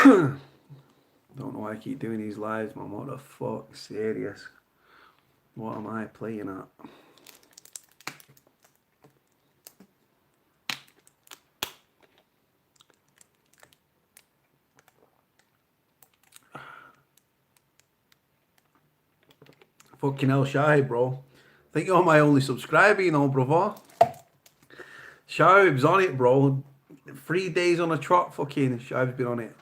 Don't know why I keep doing these lives, man. What the fuck? Serious. What am I playing at? Fucking hell, Shy, bro. I think you're my only subscriber, you know, brother. Shy's on it, bro. 3 days on a trot, fucking Shy's been on it.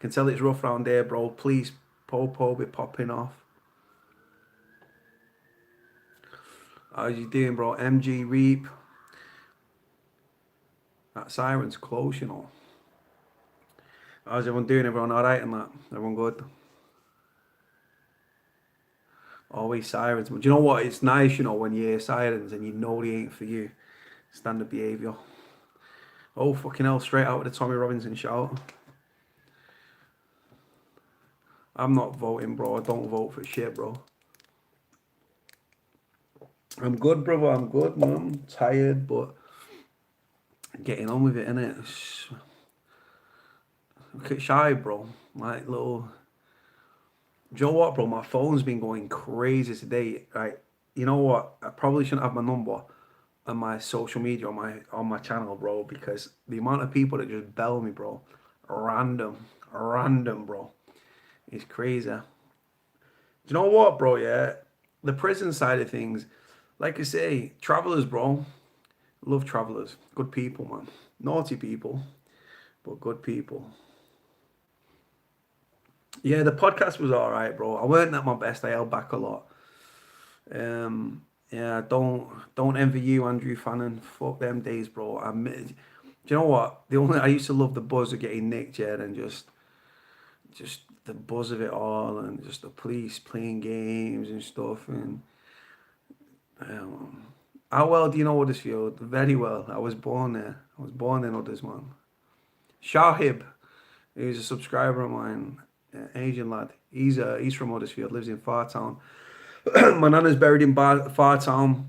Can tell it's rough round here, bro. Please, Popo be popping off. How's you doing, bro? MG Reap. That siren's close, you know. How's everyone doing? Everyone alright and that? Everyone good? Always sirens. But do you know what? It's nice, you know, when you hear sirens and you know they ain't for you. Standard behaviour. Oh, fucking hell, straight out with the Tommy Robinson shout. I'm not voting, bro. I don't vote for shit, bro. I'm good, brother. I'm good, man. Tired, but getting on with it, innit? Look at Shy, bro. Like, little... Do you know what, bro? My phone's been going crazy today. Right? You know what? I probably shouldn't have my number on my social media on my channel, bro, because the amount of people that just bell me, bro, random, bro, is crazy. Do you know what, bro? Yeah, the prison side of things, like I say, travelers, bro, love travelers, good people, man, naughty people, but good people. Yeah, the podcast was all right, bro. I weren't at my best. I held back a lot. Yeah, don't envy you, Andrew Fannin. Fuck them days, bro. Do you know what? I used to love the buzz of getting nicked, yeah, and just the buzz of it all, and just the police playing games and stuff. And how well do you know Huddersfield? Very well. I was born there. I was born in Hudders, man. Shahib, who's a subscriber of mine, Asian lad. He's from Huddersfield, lives in Fartown. My nana's buried in Fartown.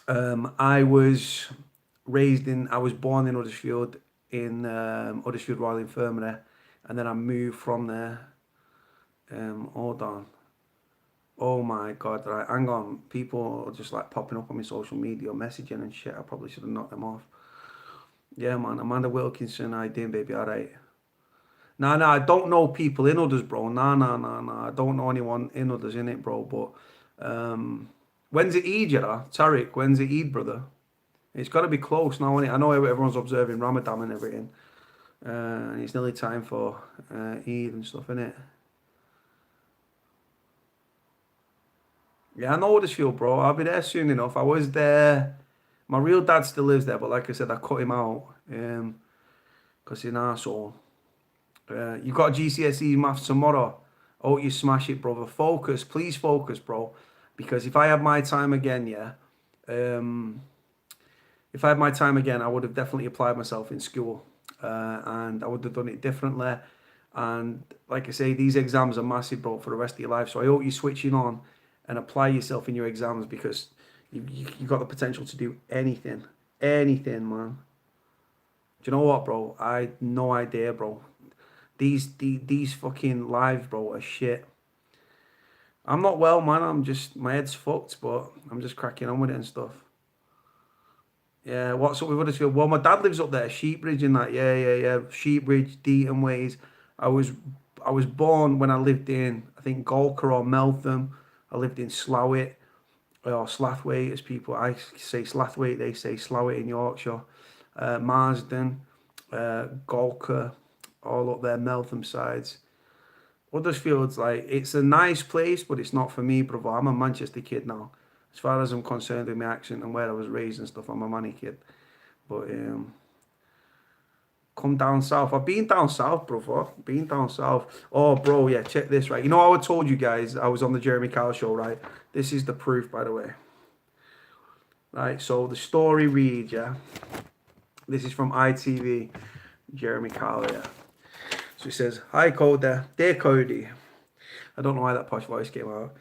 I was I was born in Huddersfield, in Huddersfield Royal Infirmary, and then I moved from there. Hold on. Oh my God, right, hang on. People are just like popping up on my social media, messaging and shit. I probably should have knocked them off. Yeah, man, Amanda Wilkinson, how you doing, baby? All right. Nah, I don't know people in others, bro. Nah. I don't know anyone in others in it, bro. But when's it Eid, Tariq, when's it Eid, brother? It's got to be close now, innit? I know everyone's observing Ramadan and everything. And it's nearly time for Eid and stuff, innit? Yeah, I know Huddersfield, bro. I'll be there soon enough. I was there. My real dad still lives there, but like I said, I cut him out because he's an arsehole. You got GCSE maths tomorrow. Oh, you smash it, brother. Focus, please focus, bro. Because if I had my time again, yeah, if I had my time again, I would have definitely applied myself in school, and I would have done it differently. And like I say, these exams are massive, bro, for the rest of your life. So I hope you're switching on and apply yourself in your exams because you got the potential to do anything, man. Do you know what, bro? I had no idea, bro. These fucking lives, bro, are shit. I'm not well, man. I'm just my head's fucked, but I'm just cracking on with it and stuff. Yeah, what's up with Huddersfield? Well, my dad lives up there, Sheepbridge and that. Yeah. Sheepbridge, Deaton Ways. I was I was born when I lived in, I think, Galker or Meltham. I lived in Slowett or Slathwaite, as people, I say Slathwaite, they say Slowett in Yorkshire. Marsden, Galker, all up there, Meltham sides. Huddersfield's like, it's a nice place, but it's not for me, brother. I'm a Manchester kid now. As far as I'm concerned with my accent and where I was raised and stuff, I'm a Manny kid. But come down south. I've been down south, brother. Been down south. Oh, bro, yeah, check this, right? You know how I told you guys I was on the Jeremy Kyle show, right? This is the proof, by the way. Right, so the story reads, yeah. This is from ITV, Jeremy Kyle, yeah. So he says, "Hi, Cody. Dear Cody." I don't know why that posh voice came out.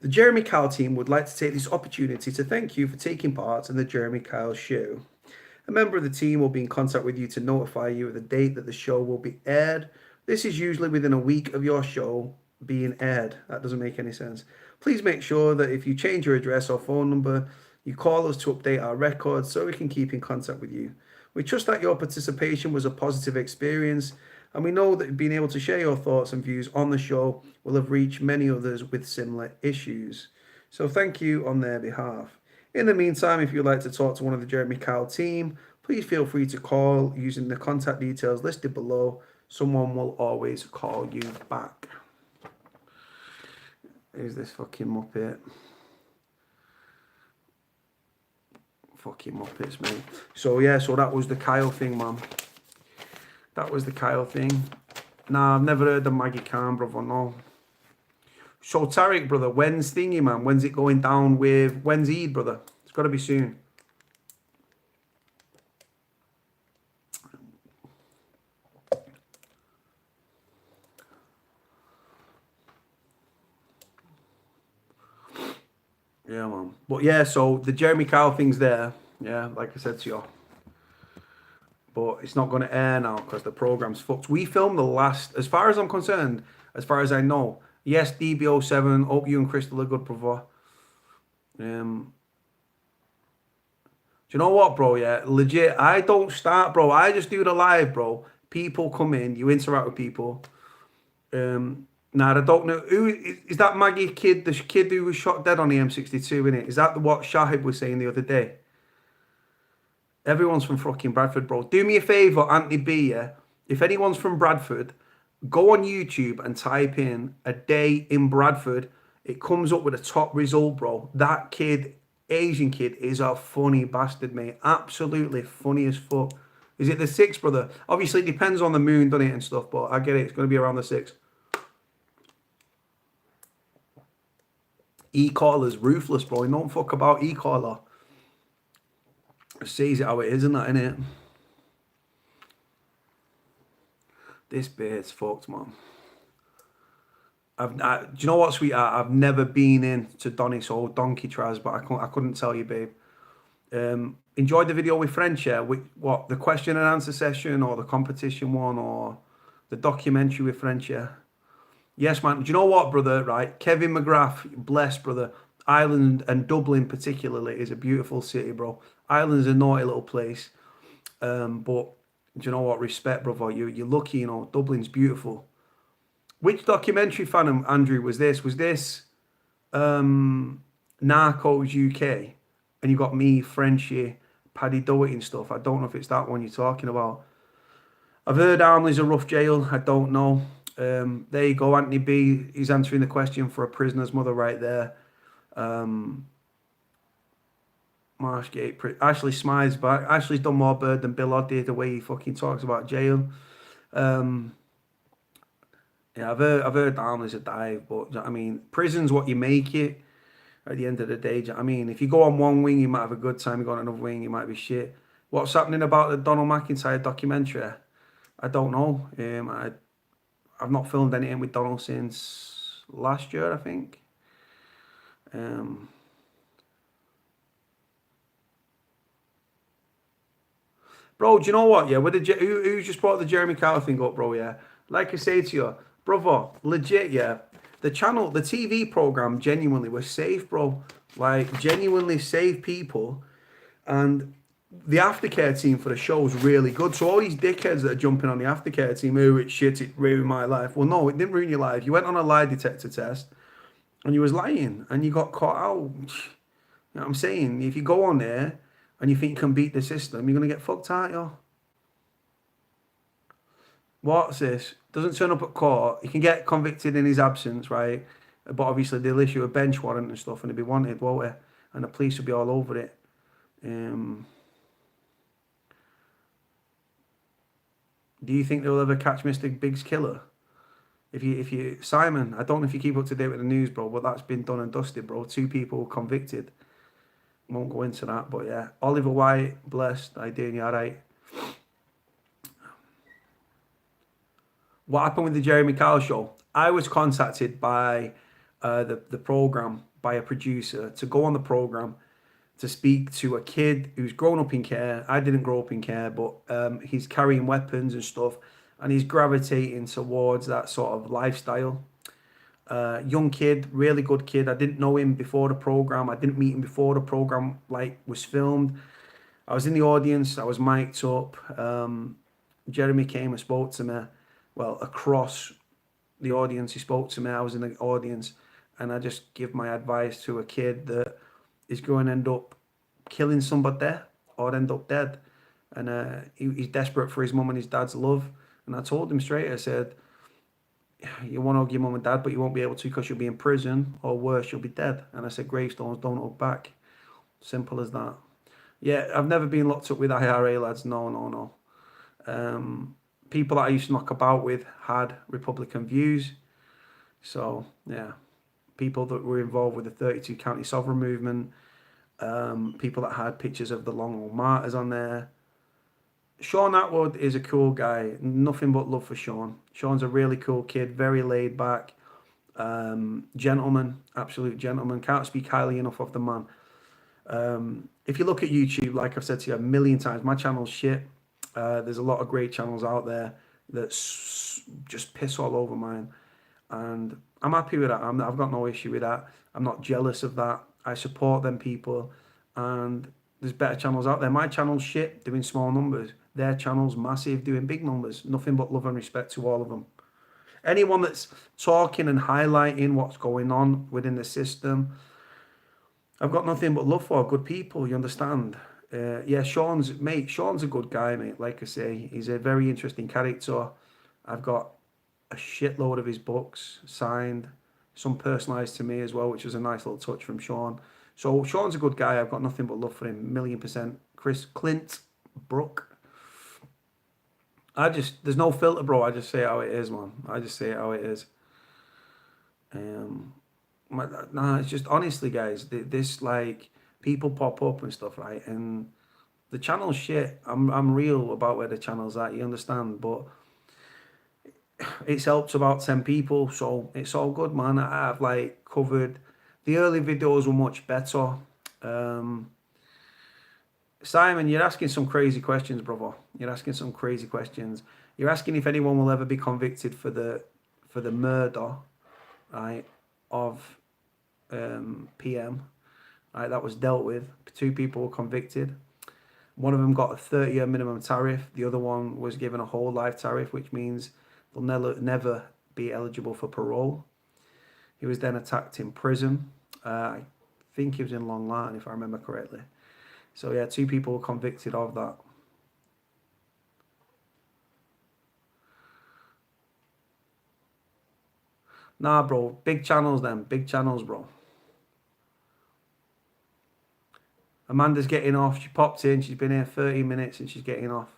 "The Jeremy Kyle team would like to take this opportunity to thank you for taking part in the Jeremy Kyle show. A member of the team will be in contact with you to notify you of the date that the show will be aired. This is usually within a week of your show being aired. That doesn't make any sense. Please make sure that if you change your address or phone number, you call us to update our records so we can keep in contact with you. We trust that your participation was a positive experience, and we know that being able to share your thoughts and views on the show will have reached many others with similar issues. So thank you on their behalf. In the meantime, if you'd like to talk to one of the Jeremy Kyle team, please feel free to call using the contact details listed below. Someone will always call you back. Who's this fucking muppet? Fucking muppets, mate. So yeah, so that was the Kyle thing, man. That was the Kyle thing. Nah, I've never heard of Maggie Khan, brother, no. So Tariq, brother, when's thingy, man? When's it going down with, when's Eid, brother? It's got to be soon. Yeah, man. But yeah, so the Jeremy Kyle thing's there. Yeah, like I said to you. But it's not going to air now because the program's fucked. We filmed the last, as far as I'm concerned, as far as I know. Yes, DB07, hope you and Crystal are good, brother. Do you know what, bro? Yeah, legit. I don't start, bro. I just do the live, bro. People come in, you interact with people. Now I don't know who is that Maggie kid, the kid who was shot dead on the M62, innit? Is that what Shahid was saying the other day? Everyone's from fucking Bradford, bro. Do me a favour, Anthony B, yeah? If anyone's from Bradford, go on YouTube and type in a day in Bradford. It comes up with a top result, bro. That kid, Asian kid, is a funny bastard, mate. Absolutely funny as fuck. Is it the 6th, brother? Obviously, it depends on the moon, doesn't it, and stuff, but I get it. It's going to be around the 6th. E-caller's ruthless, bro. He don't fuck about e-caller. Sees it how it is, isn't that, innit? This bit's fucked, man. Do you know what, sweetheart? I've never been in to Donny's or Donkey Traz, but I couldn't tell you, babe. Enjoyed the video with French, yeah? What, the question and answer session or the competition one or the documentary with French, yeah? Yes, man. Do you know what, brother, right? Kevin McGrath, blessed, brother. Ireland and Dublin particularly is a beautiful city, bro. Ireland's a naughty little place. But do you know what? Respect, brother. You're lucky, you know. Dublin's beautiful. Which documentary fan, Andrew, was this? Was this Narcos UK? And you got me, Frenchie, Paddy Doherty and stuff. I don't know if it's that one you're talking about. I've heard Armley's a rough jail. I don't know. There you go, Anthony B. He's answering the question for a prisoner's mother right there. Marshgate, Ashley Smythe's back. Ashley's done more bird than Bill Odd did, the way he fucking talks about jail. Yeah, I've heard Armley's a dive, but I mean, prison's what you make it. At the end of the day, I mean, if you go on one wing, you might have a good time. You go on another wing, you might be shit. What's happening about the Donald McIntyre documentary? I don't know. I've not filmed anything with Donald since last year, I think. Bro, do you know what? Yeah, with who just brought the Jeremy Kyle thing up, bro? Yeah, like I say to you, brother, legit, yeah. The channel, the TV program, genuinely was safe, bro. Like genuinely save people, and the aftercare team for the show is really good. So all these dickheads that are jumping on the aftercare team, oh, it's shit, it ruined my life. Well, no, it didn't ruin your life. You went on a lie detector test, and you was lying, and you got caught out. You know what I'm saying? If you go on there and you think you can beat the system, you're gonna get fucked, aren't you? What's this? Doesn't turn up at court. He can get convicted in his absence, right? But obviously they'll issue a bench warrant and stuff, and he'll be wanted, won't he? And the police will be all over it. Do you think they'll ever catch Mr. Big's killer? If you Simon, I don't know if you keep up to date with the news, bro, but that's been done and dusted, bro. 2 people convicted. Won't go into that, but yeah. Oliver White, blessed. I doing you all right? What happened with the Jeremy Kyle show? I was contacted by the program by a producer to go on the program to speak to a kid who's grown up in care. I didn't grow up in care, but he's carrying weapons and stuff, and he's gravitating towards that sort of lifestyle. Young kid, really good kid. I didn't know him before the program. I didn't meet him before the program like was filmed. I was in the audience. I was mic'd up. Jeremy came and spoke to me. Well, across the audience, he spoke to me. I was in the audience, and I just give my advice to a kid that is going to end up killing somebody or end up dead. And he's desperate for his mum and his dad's love. And I told him straight, I said, you want to hug your mum and dad, but you won't be able to because you'll be in prison, or worse, you'll be dead. And I said, gravestones don't hug back. Simple as that. Yeah, I've never been locked up with IRA lads. No, no, no. People that I used to knock about with had Republican views. So, yeah. People that were involved with the 32 county sovereign movement. People that had pictures of the Long Old Martyrs on there. Sean Atwood is a cool guy. Nothing but love for Sean. Sean's a really cool kid, very laid back. Gentleman, absolute gentleman. Can't speak highly enough of the man. If you look at YouTube, like I've said to you a million times, my channel's shit. There's a lot of great channels out there that just piss all over mine. And I'm happy with that. I've got no issue with that. I'm not jealous of that. I support them people. And there's better channels out there. My channel's shit, doing small numbers. Their channel's massive, doing big numbers. Nothing but love and respect to all of them. Anyone that's talking and highlighting what's going on within the system, I've got nothing but love for good people, you understand? Yeah, Sean's a good guy, mate. Like I say, he's a very interesting character. I've got a shitload of his books signed, some personalised to me as well, which was a nice little touch from Sean. So Sean's a good guy. I've got nothing but love for him, 1,000,000%. Clint Brook. There's no filter, bro. I just say it how it is, man. I just say it how it is. Nah, it's just honestly, guys. This like people pop up and stuff, right? And the channel's shit. I'm real about where the channel's at. You understand? But it's helped about 10 people, so it's all good, man. I've like covered. The early videos were much better. Simon, you're asking some crazy questions, brother. You're asking some crazy questions. You're asking if anyone will ever be convicted for the murder, right, of PM. Right, that was dealt with. 2 people were convicted. One of them got a 30-year minimum tariff. The other one was given a whole life tariff, which means they'll never be eligible for parole. He was then attacked in prison. I think he was in Long Lartin, if I remember correctly. So yeah, 2 people were convicted of that. Nah, bro. Big channels then. Big channels, bro. Amanda's getting off. She popped in. She's been here 30 minutes and she's getting off.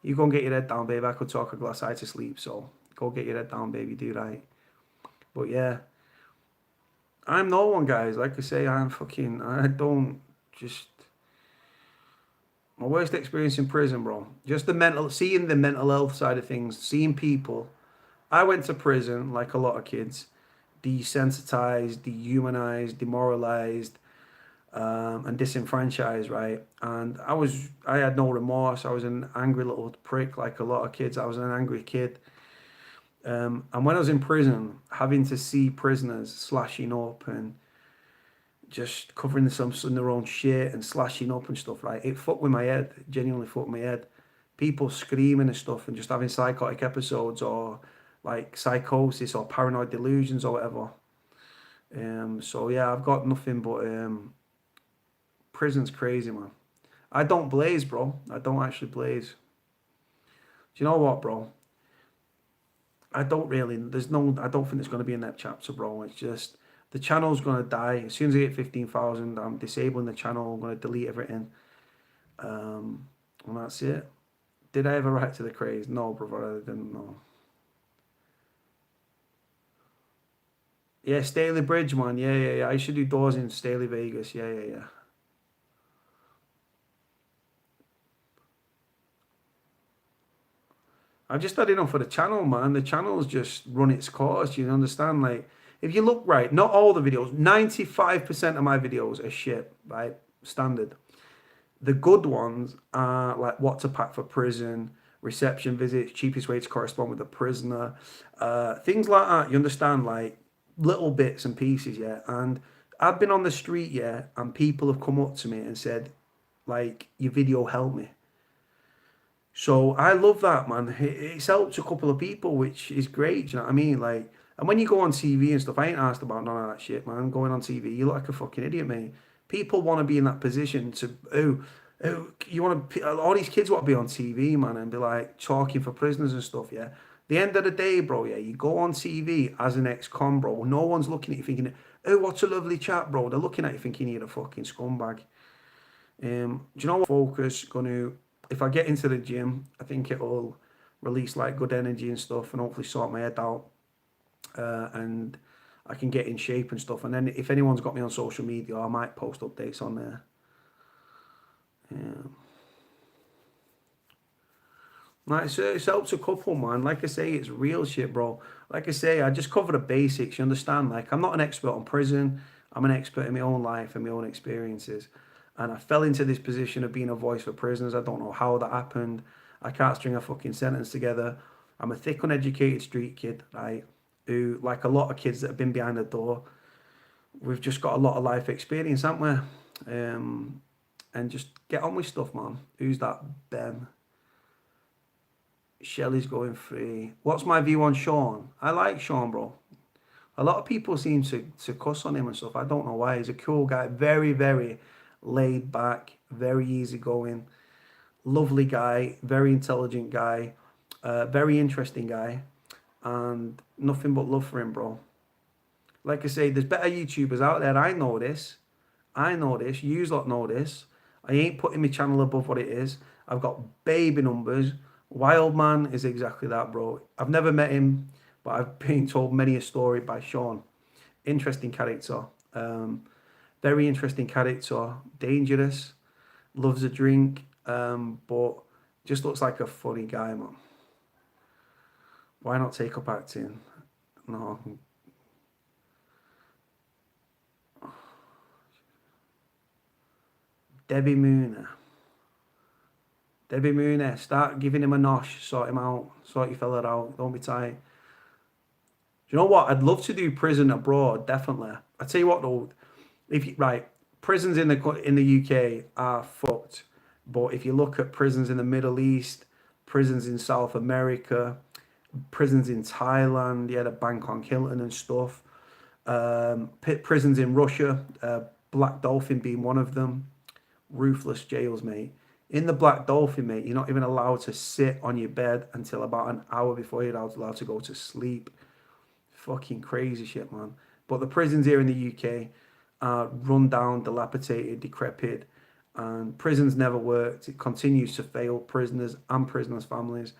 You go and get your head down, babe. I could talk a glass eye to sleep, so go get your head down, baby. Do right. But yeah, I'm no one, guys. Like I say, I don't just... My worst experience in prison, bro. Just seeing the mental health side of things, seeing people. I went to prison, like a lot of kids, desensitized, dehumanized, demoralized, and disenfranchised, right? And I had no remorse. I was an angry little prick, like a lot of kids. I was an angry kid. And when I was in prison, having to see prisoners slashing up and just covering themselves in their own shit and slashing up and stuff, right? It fucked with my head. It genuinely fucked my head. People screaming and stuff and just having psychotic episodes or like psychosis or paranoid delusions or whatever. So yeah, I've got nothing but prison's crazy, man. I don't blaze, bro. I don't actually blaze. Do you know what, bro? I don't think there's going to be a next chapter, bro. It's just, the channel's going to die. As soon as I get 15,000, I'm disabling the channel. I'm going to delete everything. And that's it. Did I ever write to the craze? No, brother, I didn't know. Yeah, Staley Bridge, man. Yeah. I should do doors in Staley, Vegas. Yeah. I've just had enough of the channel, man. The channel's just run its course. You understand? Like, if you look right, not all the videos, 95% of my videos are shit, right? Standard. The good ones are like what to pack for prison, reception visits, cheapest way to correspond with the prisoner, things like that. You understand, like little bits and pieces, yeah. And I've been on the street, yeah, and people have come up to me and said, like, your video helped me. So I love that, man. It's helped a couple of people, which is great. Do you know what I mean? Like, and when you go on TV and stuff, I ain't asked about none of that shit, man. Going on TV, you look like a fucking idiot, mate. People want to be in that position to, you want to, all these kids want to be on TV, man, and be like talking for prisoners and stuff, yeah. The end of the day, bro, yeah, you go on TV as an ex-con, bro. No one's looking at you thinking, oh, what's a lovely chat, bro. They're looking at you thinking you're a fucking scumbag. Do you know what? Focus, gonna, if I get into the gym, I think it'll release like good energy and stuff, and hopefully sort my head out, and I can get in shape and stuff. And then if anyone's got me on social media, I might post updates on there. Yeah. Like, it's helped a couple, man. Like I say, it's real shit, bro. Like I say, I just cover the basics, you understand? Like, I'm not an expert on prison. I'm an expert in my own life and my own experiences. And I fell into this position of being a voice for prisoners. I don't know how that happened. I can't string a fucking sentence together. I'm a thick, uneducated street kid, right? Who, like a lot of kids that have been behind the door, we've just got a lot of life experience, haven't we? And just get on with stuff, man. Who's that? Ben. Shelley's going free. What's my view on Sean? I like Sean, bro. A lot of people seem to cuss on him and stuff. I don't know why. He's a cool guy. Very, very laid back. Very easygoing. Lovely guy. Very intelligent guy. Very interesting guy. And nothing but love for him, bro. Like I say, there's better YouTubers out there. I know this. I know this. You lot know this. I ain't putting my channel above what it is. I've got baby numbers. Wildman is exactly that, bro. I've never met him, but I've been told many a story by Sean. Interesting character. Very interesting character. Dangerous. Loves a drink. But just looks like a funny guy, man. Why not take up acting? No. Debbie Mooner. Debbie Mooner, start giving him a nosh, sort him out, sort your fella out, don't be tight. Do you know what? I'd love to do prison abroad, definitely. I tell you what though, if you, right, prisons in the UK are fucked, but if you look at prisons in the Middle East, prisons in South America, prisons in Thailand, yeah, the Bangkok Hilton and stuff, prisons in Russia, Black Dolphin being one of them, ruthless jails, mate. In the Black Dolphin, mate, you're not even allowed to sit on your bed until about an hour before you're allowed to go to sleep. Fucking crazy shit, man. But the prisons here in the UK are run down, dilapidated, decrepit, and prisons never worked. It continues to fail prisoners and prisoners' families.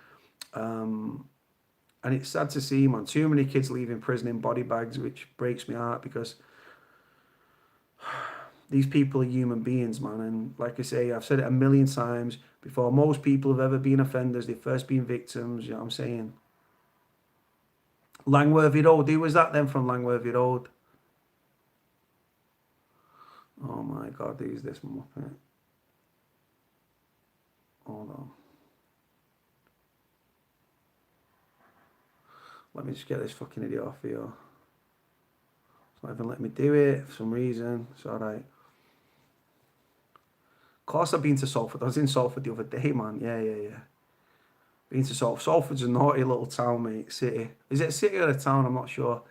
And it's sad to see, man. Too many kids leaving prison in body bags, which breaks my heart because these people are human beings, man. And like I say, I've said it a million times before. Most people have ever been offenders. They've first been victims. You know what I'm saying? Langworthy Road. Who was that then from Langworthy Road? Oh my God, who's this muppet? Hold on. Let me just get this fucking idiot off here. It's not even letting me do it for some reason. It's alright. Of course I've been to Salford. I was in Salford the other day, man. Yeah. Been to Salford. Salford's a naughty little town, mate. City. Is it a city or a town? I'm not sure.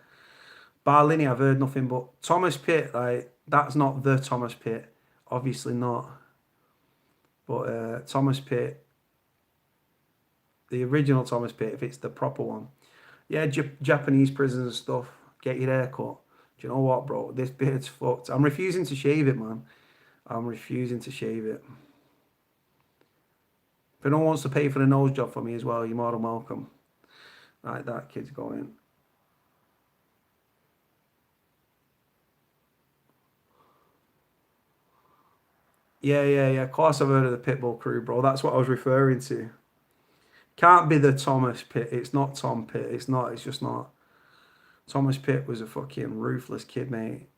Barlinnie, I've heard nothing but. Thomas Pitt, like, that's not the Thomas Pitt. Obviously not. But Thomas Pitt, the original Thomas Pitt, if it's the proper one. Yeah, Japanese prisons and stuff. Get your hair cut. Do you know what, bro? This beard's fucked. I'm refusing to shave it, man. I'm refusing to shave it. If anyone wants to pay for the nose job for me as well, you're more than welcome. Right, that kid's going. Yeah. Of course I've heard of the Pitbull crew, bro. That's what I was referring to. Can't be the Thomas Pitt. It's not Tom Pitt. It's not. It's just not. Thomas Pitt was a fucking ruthless kid, mate.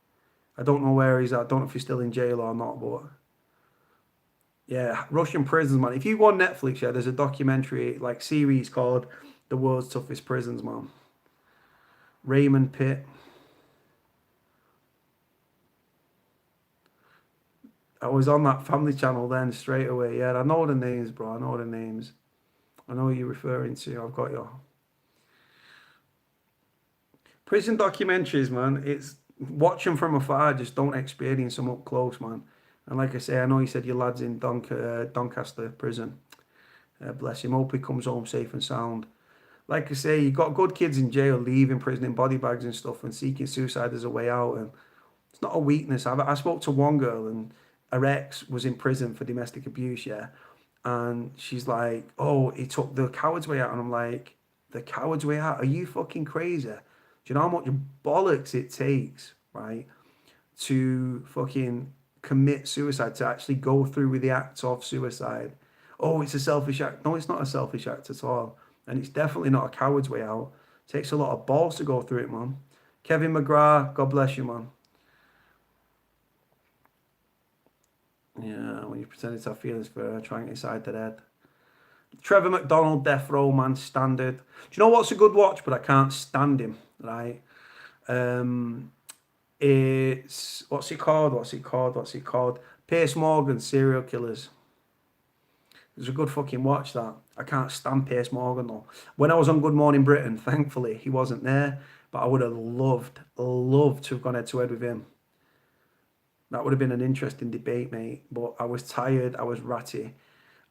I don't know where he's at. I don't know if he's still in jail or not, but Yeah, Russian prisons, man. If you go on Netflix, yeah, there's a documentary, like series called The World's Toughest Prisons, man. Raymond Pitt. I was on that Family Channel then straight away. Yeah, I know the names, bro. I know the names. I know who you're referring to. I've got your prison documentaries, man. It's watch them from afar. Just don't experience them up close, man. And like I say, I know you said your lad's in Doncaster prison. Bless him. Hope he comes home safe and sound. Like I say, you got good kids in jail leaving prison in body bags and stuff and seeking suicide as a way out. And it's not a weakness. I spoke to one girl and her ex was in prison for domestic abuse, yeah. And she's like, oh, he took the coward's way out. And I'm like, the coward's way out? Are you fucking crazy? Do you know how much bollocks it takes, right, to fucking commit suicide, to actually go through with the act of suicide? Oh, it's a selfish act. No, it's not a selfish act at all. And it's definitely not a coward's way out. It takes a lot of balls to go through it, man. Kevin McGrath, God bless you, man. Yeah, when you pretend to have feelings for trying inside the head. Trevor McDonald, Death Row, man, standard. Do you know what's a good watch, but I can't stand him, right? Um, it's, what's it called? Pierce Morgan, Serial Killers. It's a good fucking watch, that. I can't stand Pierce Morgan, though. When I was on Good Morning Britain, thankfully, he wasn't there, but I would have loved to have gone head to head with him. That would have been an interesting debate, mate. But I was tired, I was ratty,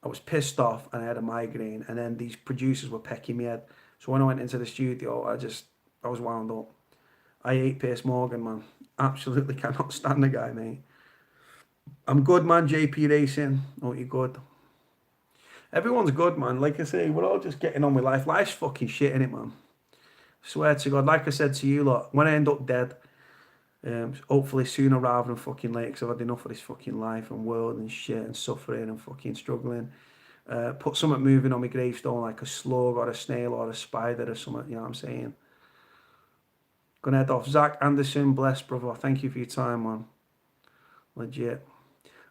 I was pissed off, and I had a migraine. And then these producers were pecking me head. So when I went into the studio, I was wound up. I hate Pierce Morgan, man. Absolutely cannot stand the guy, mate. I'm good, man. JP Racing. Oh, you good? Everyone's good, man. Like I say, we're all just getting on with life. Life's fucking shit, innit, man? Swear to God. Like I said to you, lot, when I end up dead, hopefully sooner rather than fucking later, because I've had enough of this fucking life and world and shit and suffering and fucking struggling. Put something moving on my gravestone, like a slug or a snail or a spider or something, you know what I'm saying? Gonna head off. Zach Anderson, bless, brother. Thank you for your time, man. Legit.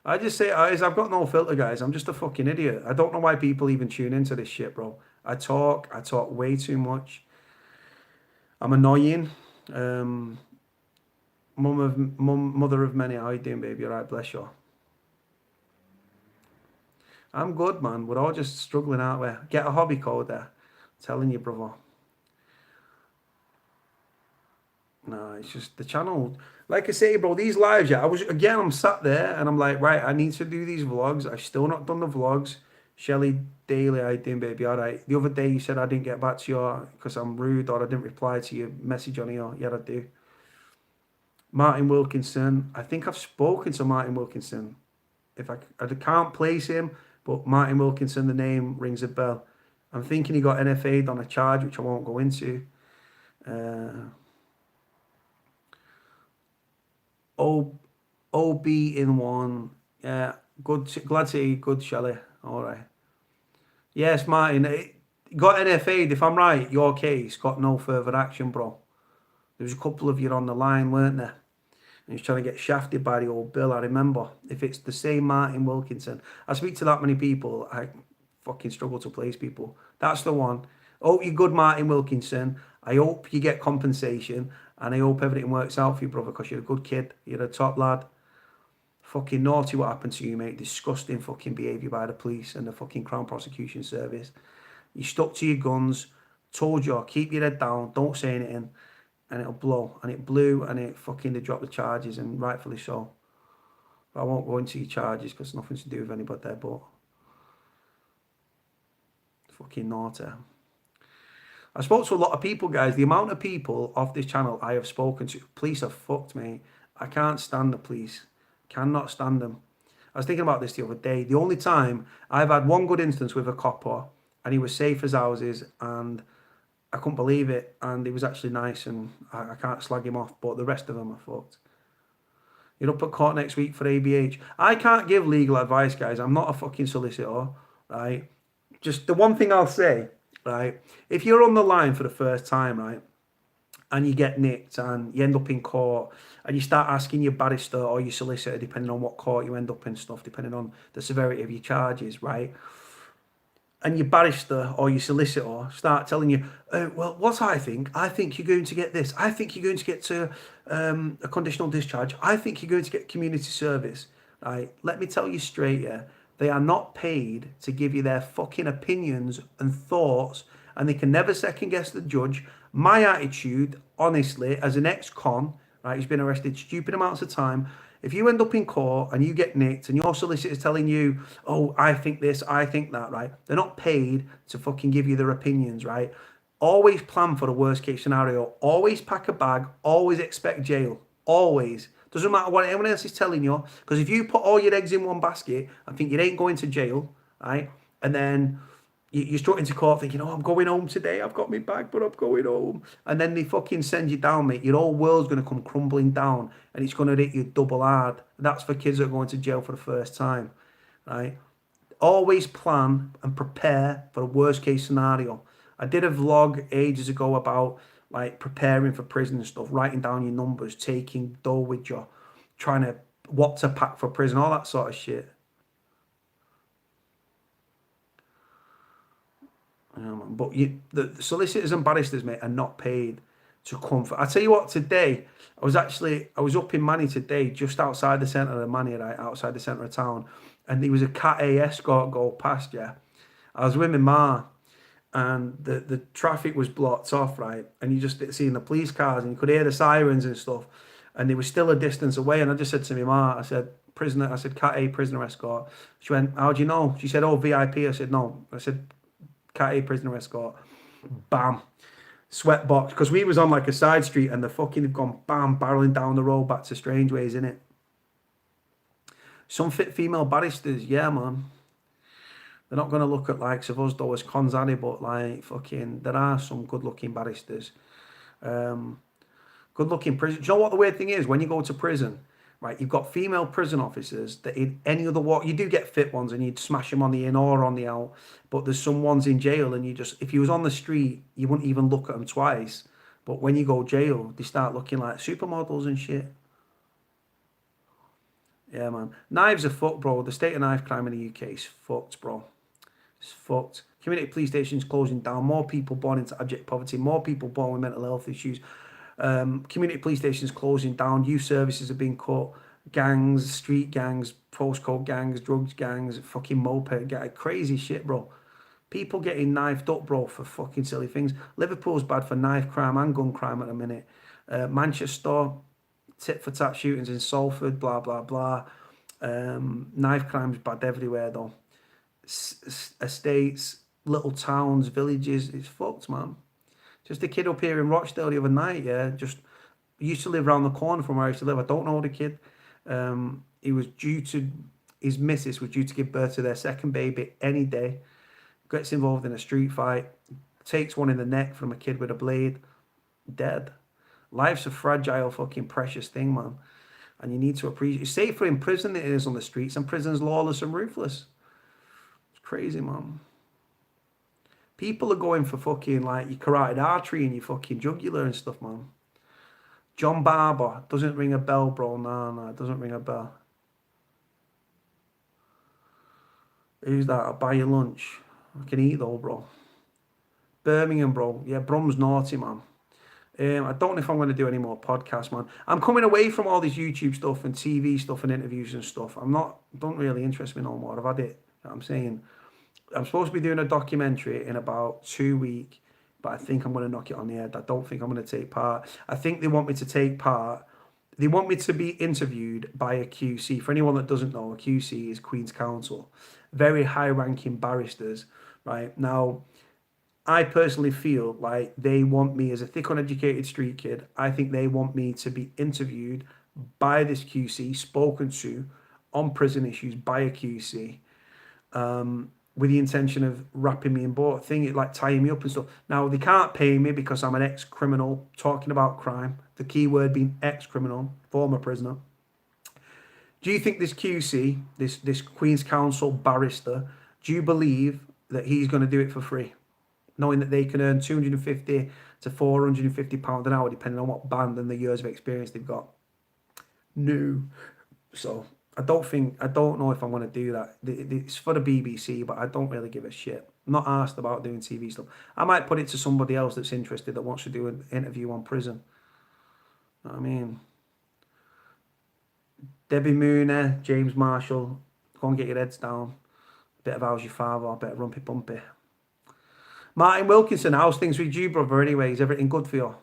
I just say, I've got no filter, guys. I'm just a fucking idiot. I don't know why people even tune into this shit, bro. I talk way too much. I'm annoying. Um, mother of many. How you doing, baby? All right, bless you. I'm good, man. We're all just struggling, aren't we? Get a hobby code there. I'm telling you, brother. No, it's just the channel. Like I say, bro, these lives, yeah, I'm sat there and I'm like, right, I need to do these vlogs. I've still not done the vlogs. Shelly Daly, I didn't, baby, all right. The other day you said I didn't get back to you because I'm rude or I didn't reply to your message on here. Yeah, I do. Martin Wilkinson. I think I've spoken to Martin Wilkinson. I can't place him, but Martin Wilkinson, the name rings a bell. I'm thinking he got NFA'd on a charge, which I won't go into. OB in one. Yeah, good. Glad to see you. Good, Shelley. All right. Yes, Martin. Got NFA'd. If I'm right, your case got no further action, bro. There was a couple of you on the line, weren't there? And he's trying to get shafted by the old Bill. I remember. If it's the same Martin Wilkinson, I speak to that many people. I fucking struggle to place people. That's the one. Hope you're good, Martin Wilkinson. I hope you get compensation. And I hope everything works out for you, brother, because you're a good kid. You're a top lad. Fucking naughty what happened to you, mate. Disgusting fucking behaviour by the police and the fucking Crown Prosecution Service. You stuck to your guns. Told you, keep your head down. Don't say anything. And it'll blow. And it blew and it fucking, they dropped the charges, and rightfully so. But I won't go into your charges because nothing to do with anybody there, but fucking naughty. I spoke to a lot of people, guys. The amount of people off this channel I have spoken to, police are fucked, mate. I can't stand the police. Cannot stand them. I was thinking about this the other day. The only time I've had one good instance with a copper, and he was safe as houses, and I couldn't believe it, and he was actually nice, and I can't slag him off, but the rest of them are fucked. You're up at court next week for ABH. I can't give legal advice, guys. I'm not a fucking solicitor, right? Just the one thing I'll say, right? If you're on the line for the first time, right, and you get nicked and you end up in court and you start asking your barrister or your solicitor, depending on what court you end up in, stuff, depending on the severity of your charges, right? And your barrister or your solicitor start telling you, well, what I think you're going to get this. I think you're going to get to a conditional discharge. I think you're going to get community service. Right? Let me tell you straight, yeah, they are not paid to give you their fucking opinions and thoughts, and they can never second guess the judge. My attitude, honestly, as an ex-con, right, who's been arrested stupid amounts of time, if you end up in court and you get nicked and your solicitor's telling you, oh, I think this, I think that, right? They're not paid to fucking give you their opinions, right? Always plan for the worst case scenario. Always pack a bag. Always expect jail. Always. Doesn't matter what anyone else is telling you. Because if you put all your eggs in one basket and think you ain't going to jail, right? And then you're straight into court thinking, oh, I'm going home today. I've got my bag, but I'm going home. And then they fucking send you down, mate. Your whole world's going to come crumbling down and it's going to hit you double hard. That's for kids that are going to jail for the first time, right? Always plan and prepare for the worst case scenario. I did a vlog ages ago about like preparing for prison and stuff, writing down your numbers, taking dough with you, trying to, what to pack for prison, all that sort of shit. But the solicitors and barristers, mate, are not paid to come for. I tell you what, today I was up in Manny today, just outside the centre of Manny, right outside the centre of town, and there was a Cat A escort go past. Yeah, I was with my ma, and the traffic was blocked off, right, and you just seeing the police cars, and you could hear the sirens and stuff, and they were still a distance away, and I just said to my ma, I said, prisoner, I said, Cat A prisoner escort. She went, how do you know? She said, oh, VIP. I said, no. I said, Cat A prisoner escort. Bam. Sweatbox. Because we was on like a side street and the fucking have gone bam, barreling down the road back to Strangeways, innit? Some fit female barristers, yeah, man. They're not going to look at likes of us though as cons, are they? But like fucking, there are some good looking barristers. Good looking prison. Do you know what the weird thing is? When you go to prison, right, you've got female prison officers that in any other walk, you do get fit ones and you'd smash them on the in or on the out, but there's some ones in jail and you just, if you was on the street, you wouldn't even look at them twice. But when you go jail, they start looking like supermodels and shit. Yeah, man. Knives are fucked, bro. The state of knife crime in the UK is fucked, bro. It's fucked. Community police stations closing down. More people born into abject poverty. More people born with mental health issues. Community police stations closing down. Youth services are being cut. Gangs, street gangs, postcode gangs, drugs gangs, fucking moped gang. Crazy shit, bro. People getting knifed up, bro, for fucking silly things. Liverpool's bad for knife crime and gun crime at the minute. Manchester, tit for tat shootings in Salford, blah, blah, blah. Knife crime's bad everywhere, though. Estates, little towns, villages, it's fucked, man. Just a kid up here in Rochdale the other night, yeah, just used to live around the corner from where I used to live. I don't know the kid. He was due to, his missus was due to give birth to their second baby any day. Gets involved in a street fight, takes one in the neck from a kid with a blade, dead. Life's a fragile, fucking precious thing, man. And you need to appreciate, it's safer in prison than it is on the streets, and prison's lawless and ruthless. It's crazy, man. People are going for fucking like your carotid artery and your fucking jugular and stuff, man. John Barber, doesn't ring a bell, bro. No, it doesn't ring a bell. Who's that? I'll buy you lunch. I can eat though, bro. Birmingham, bro. Yeah, Brum's naughty, man. I don't know if I'm going to do any more podcasts, man. I'm coming away from all this YouTube stuff and TV stuff and interviews and stuff. Don't really interest me no more. I've had it. You know what I'm saying? I'm supposed to be doing a documentary in about 2 weeks, but I think I'm going to knock it on the head. I don't think I'm going to take part. I think they want me to take part. They want me to be interviewed by a QC. For anyone that doesn't know, a QC is Queen's Counsel. Very high-ranking barristers, right? Now, I personally feel like they want me as a thick, uneducated street kid. I think they want me to be interviewed by this QC, spoken to on prison issues by a QC, with the intention of wrapping me in boat, like tying me up and stuff. Now, they can't pay me because I'm an ex-criminal talking about crime. The key word being ex-criminal, former prisoner. Do you think this QC, this Queen's Counsel barrister, do you believe that he's going to do it for free? knowing that they can earn 250 to 450 pounds an hour, depending on what band and the years of experience they've got. No. So I don't know if I'm going to do that. It's for the BBC, but I don't really give a shit. I'm not asked about doing TV stuff. I might put it to somebody else that's interested that wants to do an interview on prison. You know what I mean, Debbie Mooney, James Marshall, go and get your heads down. Bit of How's Your Father, bit of Rumpy Pumpy. Martin Wilkinson, how's things with you, brother? Anyway, is everything good for you?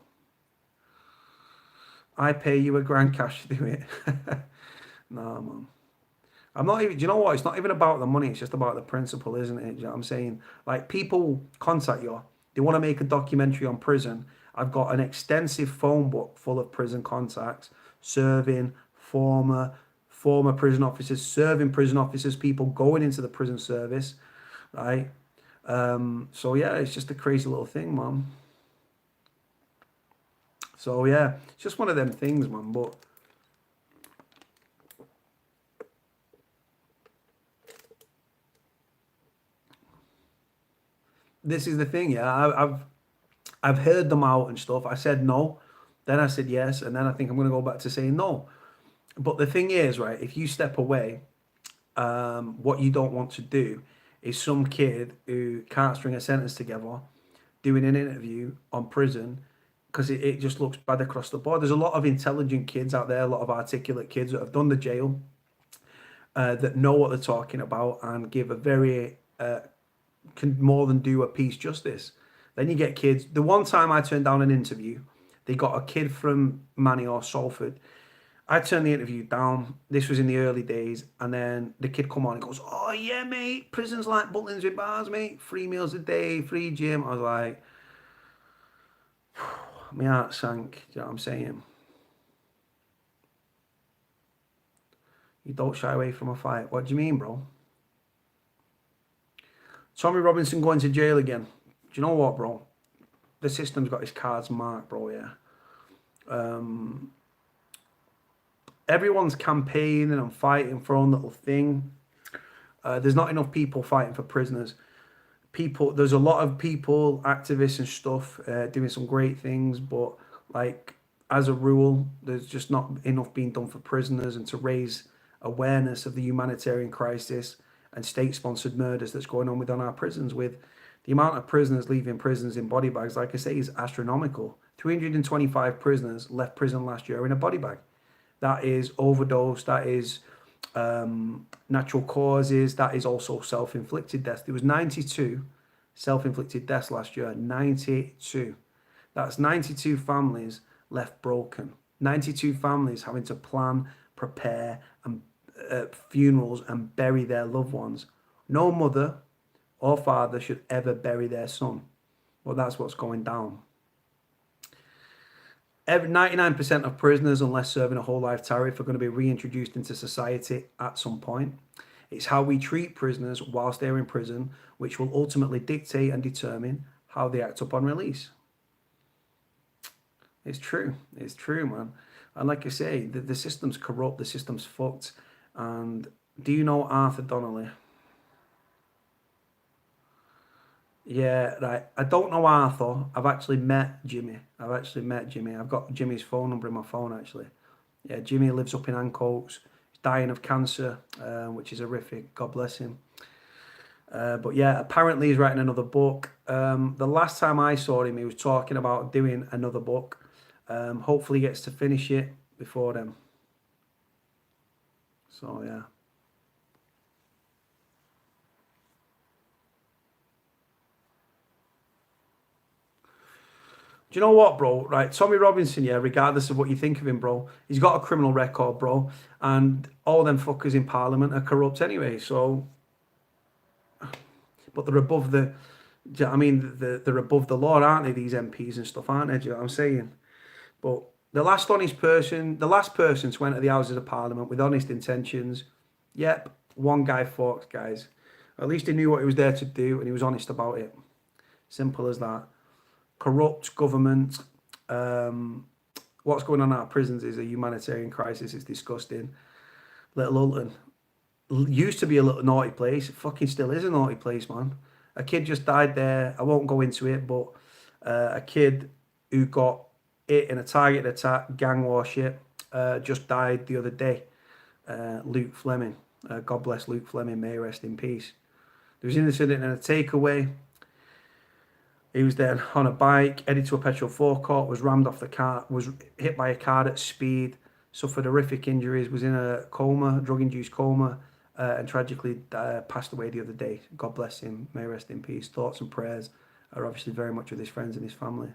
I pay you £1,000 cash to do it. Nah, man. I'm not even, do you know what? It's not even about the money. It's just about the principle, isn't it? Do you know what I'm saying? Like, people contact you. They want to make a documentary on prison. I've got an extensive phone book full of prison contacts, serving, former prison officers, serving prison officers, people going into the prison service, right? So, yeah, it's just a crazy little thing, man. So, yeah, it's just one of them things, man. But this is the thing, yeah. I've heard them out and stuff. I said no, then I said yes, and then I think I'm going to go back to saying no. But the thing is, right, if you step away, what you don't want to do is some kid who can't string a sentence together doing an interview on prison, because it just looks bad across the board. There's a lot of intelligent kids out there, a lot of articulate kids that have done the jail, that know what they're talking about and give a very, can more than do a piece justice. Then you get kids. The one time I turned down an interview, they got a kid from Manny or Salford. I turned the interview down. This was in the early days. And then the kid come on and goes, oh, yeah, mate. Prison's like Butlins with bars, mate. 3 meals a day, free gym. I was like, my heart sank. Do you know what I'm saying? You don't shy away from a fight. What do you mean, bro? Tommy Robinson going to jail again. Do you know what, bro? The system's got his cards marked, bro, yeah. Everyone's campaigning and fighting for own little thing. There's not enough people fighting for prisoners. There's a lot of people, activists and stuff, doing some great things, but like as a rule, there's just not enough being done for prisoners and to raise awareness of the humanitarian crisis and state-sponsored murders that's going on within our prisons. With the amount of prisoners leaving prisons in body bags, like I say, is astronomical. 325 prisoners left prison last year in a body bag. That is overdose, that is natural causes, that is also self-inflicted deaths. There was 92 self-inflicted deaths last year, 92. That's 92 families left broken. 92 families having to plan, prepare, and funerals and bury their loved ones. No mother or father should ever bury their son. Well, that's what's going down. 99% of prisoners, unless serving a whole life tariff, are going to be reintroduced into society at some point. It's how we treat prisoners whilst they're in prison, which will ultimately dictate and determine how they act upon release. It's true, man. And like I say, the system's corrupt, the system's fucked. And do you know Arthur Donnelly? Yeah, right. I don't know Arthur. I've actually met Jimmy. I've got Jimmy's phone number in my phone, actually. Yeah, Jimmy lives up in Ancoats. He's dying of cancer, which is horrific. God bless him. But yeah, apparently he's writing another book. The last time I saw him, he was talking about doing another book. Hopefully he gets to finish it before then. So, yeah. Do you know what, bro? Right, Tommy Robinson, yeah, regardless of what you think of him, bro, he's got a criminal record, bro, and all them fuckers in Parliament are corrupt anyway, so... But they're above the... Do you know what I mean? They're above the law, aren't they, these MPs and stuff, aren't they? Do you know what I'm saying? But the last person to enter the Houses of Parliament with honest intentions, yep, one guy fought, guys. At least he knew what he was there to do, and he was honest about it. Simple as that. Corrupt government. What's going on in our prisons is a humanitarian crisis. It's disgusting. Little Ulton used to be a little naughty place. It fucking still is a naughty place, man. A kid just died there. I won't go into it, but a kid who got hit in a targeted attack, gang war shit, just died the other day. Luke Fleming. God bless Luke Fleming. May he rest in peace. There was an incident in a takeaway. He was then on a bike, headed to a petrol forecourt, was rammed off the car, was hit by a car at speed, suffered horrific injuries, was in a coma, drug-induced coma, and tragically passed away the other day. God bless him. May he rest in peace. Thoughts and prayers are obviously very much with his friends and his family.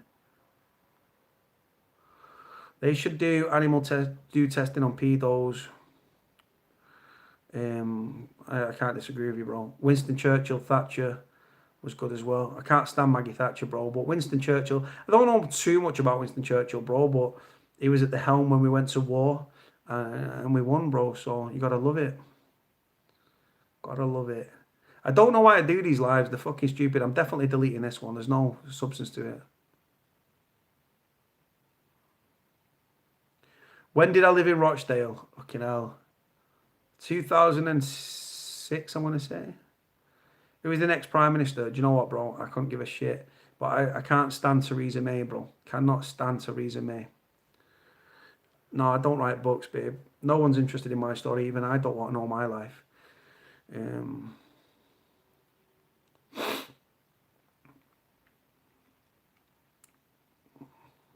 They should do testing on pedos. I can't disagree with you, bro. Winston Churchill, Thatcher was good as well. I can't stand Maggie Thatcher, bro, but Winston Churchill, I don't know too much about Winston Churchill, bro, but he was at the helm when we went to war, and we won, bro, so you gotta love it. Gotta love it. I don't know why I do these lives, they're fucking stupid. I'm definitely deleting this one, there's no substance to it. When did I live in Rochdale? Fucking hell. 2006, I'm gonna say. Who is the next Prime Minister? Do you know what, bro? I couldn't give a shit. But I can't stand Theresa May, bro. Cannot stand Theresa May. No, I don't write books, babe. No one's interested in my story. Even I don't want to know my life.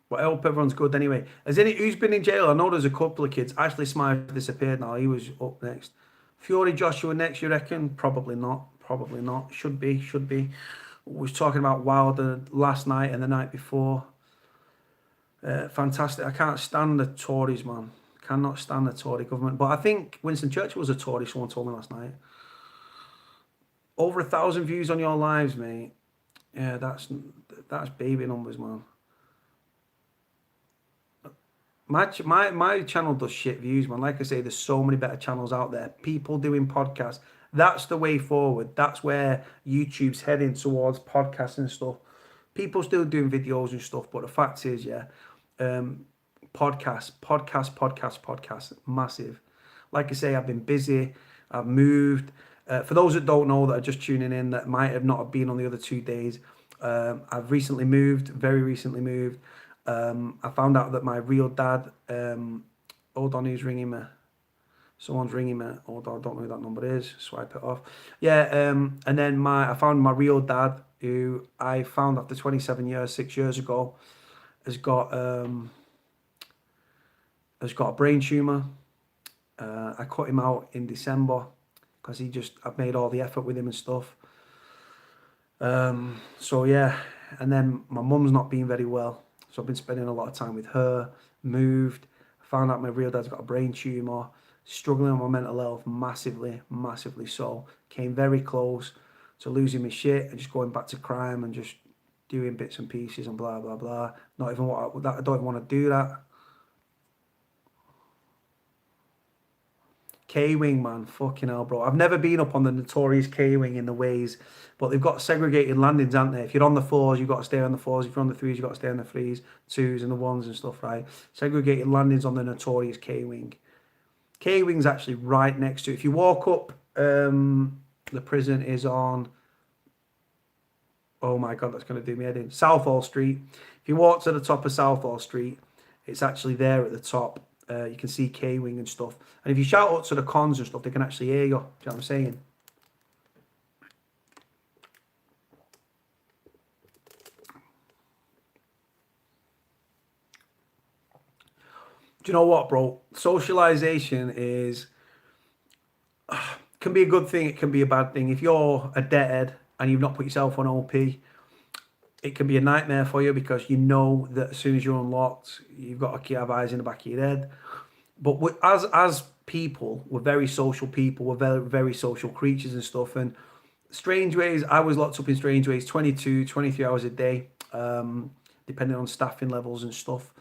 But I hope everyone's good anyway. Who's been in jail? I know there's a couple of kids. Ashley Smythe disappeared now. He was up next. Fury Joshua next, you reckon? Probably not. Probably not. Should be. We was talking about Wilder last night and the night before. Fantastic. I can't stand the Tories, man. Cannot stand the Tory government. But I think Winston Churchill was a Tory, someone told me last night. Over 1,000 views on your lives, mate. Yeah, that's baby numbers, man. My channel does shit views, man. Like I say, there's so many better channels out there. People doing podcasts. That's the way forward. That's where YouTube's heading towards podcasts and stuff. People still doing videos and stuff, but the fact is, yeah, podcasts, massive. Like I say, I've been busy. I've moved. For those that don't know, that are just tuning in, that might have not been on the other 2 days, I've recently moved, very recently moved. I found out that my real dad, hold on, who's ringing me? Someone's ringing me. Hold on, I don't know who that number is. Swipe it off. Yeah, and then I found my real dad, who I found after 27 years, 6 years ago, has got a brain tumor. I cut him out in December because I've made all the effort with him and stuff. So yeah, and then my mum's not been very well. So I've been spending a lot of time with her, moved, found out my real dad's got a brain tumour, struggling with my mental health massively so. Came very close to losing my shit and just going back to crime and just doing bits and pieces and blah, blah, blah. Not even I don't even want to do that. K-Wing, man, fucking hell, bro. I've never been up on the notorious K-Wing in the ways, but they've got segregated landings, aren't they? If you're on the 4s, you've got to stay on the 4s. If you're on the 3s, you've got to stay on the 3s, 2s and the 1s and stuff, right? Segregated landings on the notorious K-Wing. K-Wing's actually right next to it. If you walk up, the prison is on, oh my God, that's going to do me head in. Southall Street. If you walk to the top of Southall Street, it's actually there at the top. You can see K-Wing and stuff. And if you shout out to the cons and stuff, they can actually hear you. Do you know what I'm saying? Do you know what, bro? Socialization can be a good thing. It can be a bad thing. If you're a deadhead and you've not put yourself on OP, it can be a nightmare for you because you know that as soon as you're unlocked, you've got to have eyes in the back of your head. But as people, we're very social people. We're very, very social creatures and stuff. And Strangeways, I was locked up in Strangeways 22, 23 hours a day, depending on staffing levels and stuff.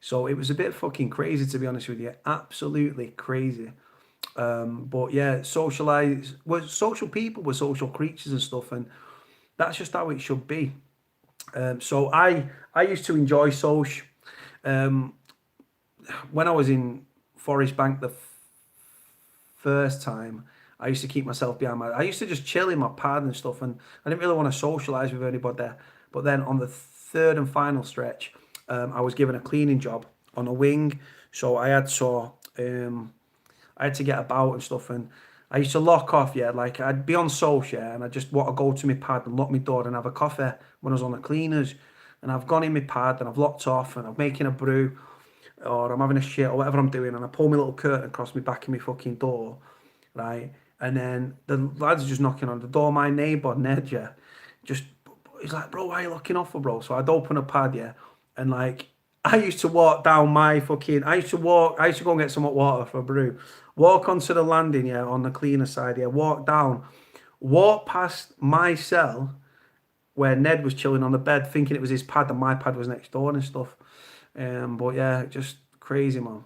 So it was a bit fucking crazy, to be honest with you. Absolutely crazy. But yeah, we're social people, we're social creatures and stuff. And that's just how it should be. So I used to enjoy social. When I was in Forest Bank the first time, I used to keep myself behind I used to just chill in my pad and stuff, and I didn't really want to socialise with anybody there. But then on the third and final stretch, I was given a cleaning job on a wing, so I had to get about and stuff, and I used to lock off, yeah, like I'd be on social, yeah, and I just want to go to my pad and lock my door and have a coffee when I was on the cleaners, and I've gone in my pad and I've locked off and I'm making a brew, or I'm having a shit or whatever I'm doing, and I pull my little curtain across my back of my fucking door, right, and then the lads are just knocking on the door. My neighbour Ned, yeah, just he's like, bro, why are you locking off for, bro? So I'd open a pad, yeah, and like I used to walk down my fucking. I used to go and get some hot water for a brew. Walk onto the landing, yeah, on the cleaner side, yeah. Walk down, walk past my cell where Ned was chilling on the bed, thinking it was his pad, and my pad was next door and stuff. But yeah, just crazy, man.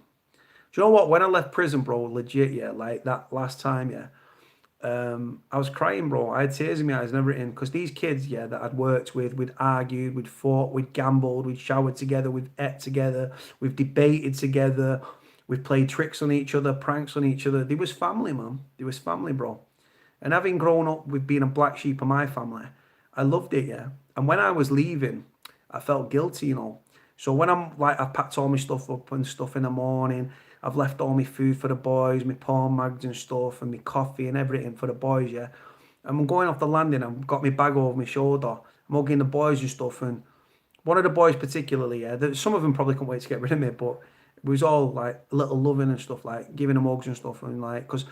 Do you know what? When I left prison, bro, legit, yeah, like that last time, yeah. I was crying, bro. I had tears in my eyes and everything because these kids, yeah, that I'd worked with, we'd argued, we'd fought, we'd gambled, we'd showered together, we've ate together, we've debated together, we've played tricks on each other, pranks on each other. They was family, man. They was family, bro. And having grown up with being a black sheep of my family, I loved it, yeah. And when I was leaving, I felt guilty, you know. So when I'm like, I've packed all my stuff up and stuff in the morning, I've left all my food for the boys, my porn mags and stuff, and my coffee and everything for the boys, yeah. And I'm going off the landing, I've got my bag over my shoulder, I'm hugging the boys and stuff, and one of the boys particularly, yeah, some of them probably couldn't wait to get rid of me, but it was all like a little loving and stuff, like giving them hugs and stuff, and like, because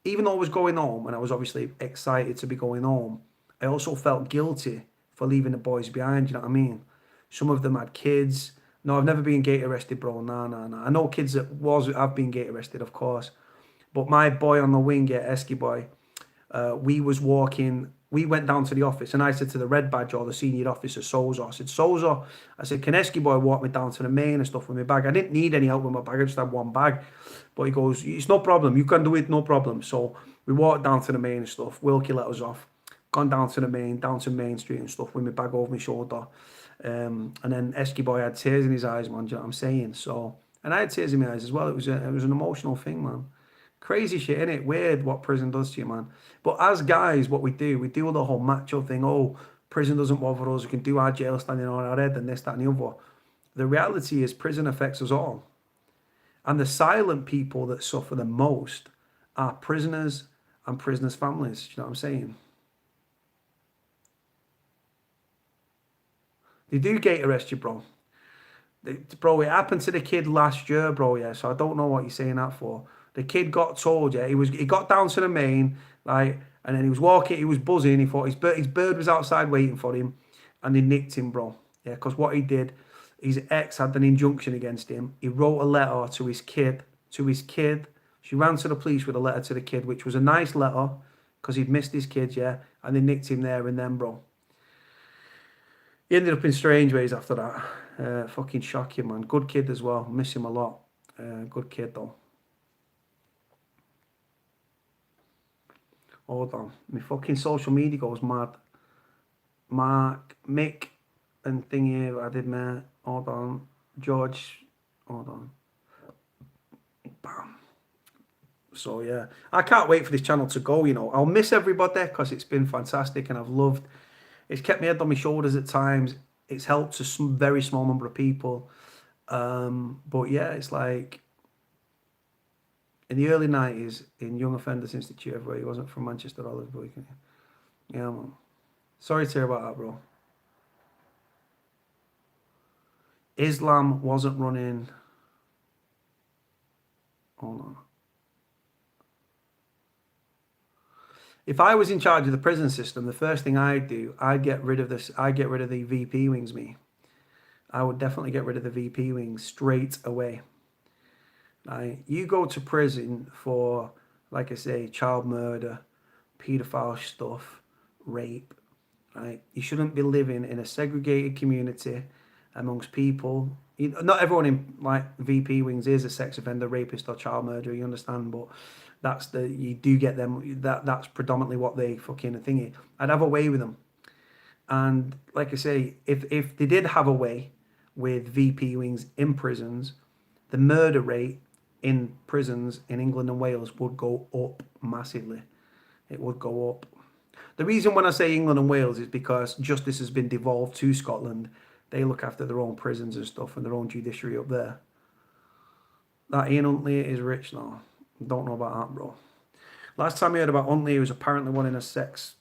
even though I was going home and I was obviously excited to be going home, I also felt guilty for leaving the boys behind. You know what I mean? Some of them had kids. No, I've never been gate arrested, bro. No, no, no. I know kids that have been gate arrested, of course. But my boy on the wing, yeah, Esky boy, we was walking. We went down to the office, and I said to the red badge or the senior officer, Sozo, I said, Sozo, I said, can Esky boy walk me down to the main and stuff with my bag? I didn't need any help with my bag. I just had one bag. But he goes, it's no problem. You can do it, no problem. So we walked down to the main and stuff. Wilkie let us off. Gone down to the main, down to Main Street and stuff with my bag over my shoulder. And then Esky boy had tears in his eyes, man. Do you know what I'm saying? So, and I had tears in my eyes as well. It was an emotional thing, man. Crazy shit, innit? Weird what prison does to you, man. But as guys, what we do the whole macho thing. Oh, prison doesn't bother us. We can do our jail standing on our head and this, that, and the other. The reality is prison affects us all. And the silent people that suffer the most are prisoners and prisoners' families. Do you know what I'm saying? They do gate arrest you, bro. Bro, it happened to the kid last year, bro, yeah, so I don't know what you're saying that for. The kid got told, yeah, he got down to the main, like, and then he was walking, he was buzzing, he thought his bird was outside waiting for him, and they nicked him, bro. Yeah, because what he did, his ex had an injunction against him. He wrote a letter to his kid, She ran to the police with a letter to the kid, which was a nice letter, because he'd missed his kids, yeah, and they nicked him there and then, bro. He ended up in strange ways after that. Fucking shocking, man. Good kid as well. Miss him a lot. Good kid, though. Hold on. My fucking social media goes mad. Mark, Mick, and thingy, I did my... Hold on. George. Hold on. Bam. So, yeah. I can't wait for this channel to go, you know. I'll miss everybody because it's been fantastic and I've loved... It's kept my head on my shoulders at times. It's helped to some very small number of people. But yeah, it's like in the early 90s in Young Offenders Institute, everywhere. He wasn't from Manchester, Olive, but yeah, man. Sorry to hear about that, bro. Islam wasn't running. Hold on. If I was in charge of the prison system, the first thing I'd do, I'd get rid of this. I'd get rid of the VP wings, me. I would definitely get rid of the VP wings straight away. Right? You go to prison for, like I say, child murder, paedophile stuff, rape. Right? You shouldn't be living in a segregated community amongst people. Not everyone in like VP wings is a sex offender, rapist, or child murderer. You understand, but you do get them. That's predominantly what they fucking thingy. I'd have a way with them, and like I say, if they did have a way with VP wings in prisons, the murder rate in prisons in England and Wales would go up massively. it would go up. The reason when I say England and Wales is because justice has been devolved to Scotland. They look after their own prisons and stuff and their own judiciary up there. That Ian Huntley is rich now. Don't know about that, bro. Last time I heard about Huntley, he was apparently wanting a sex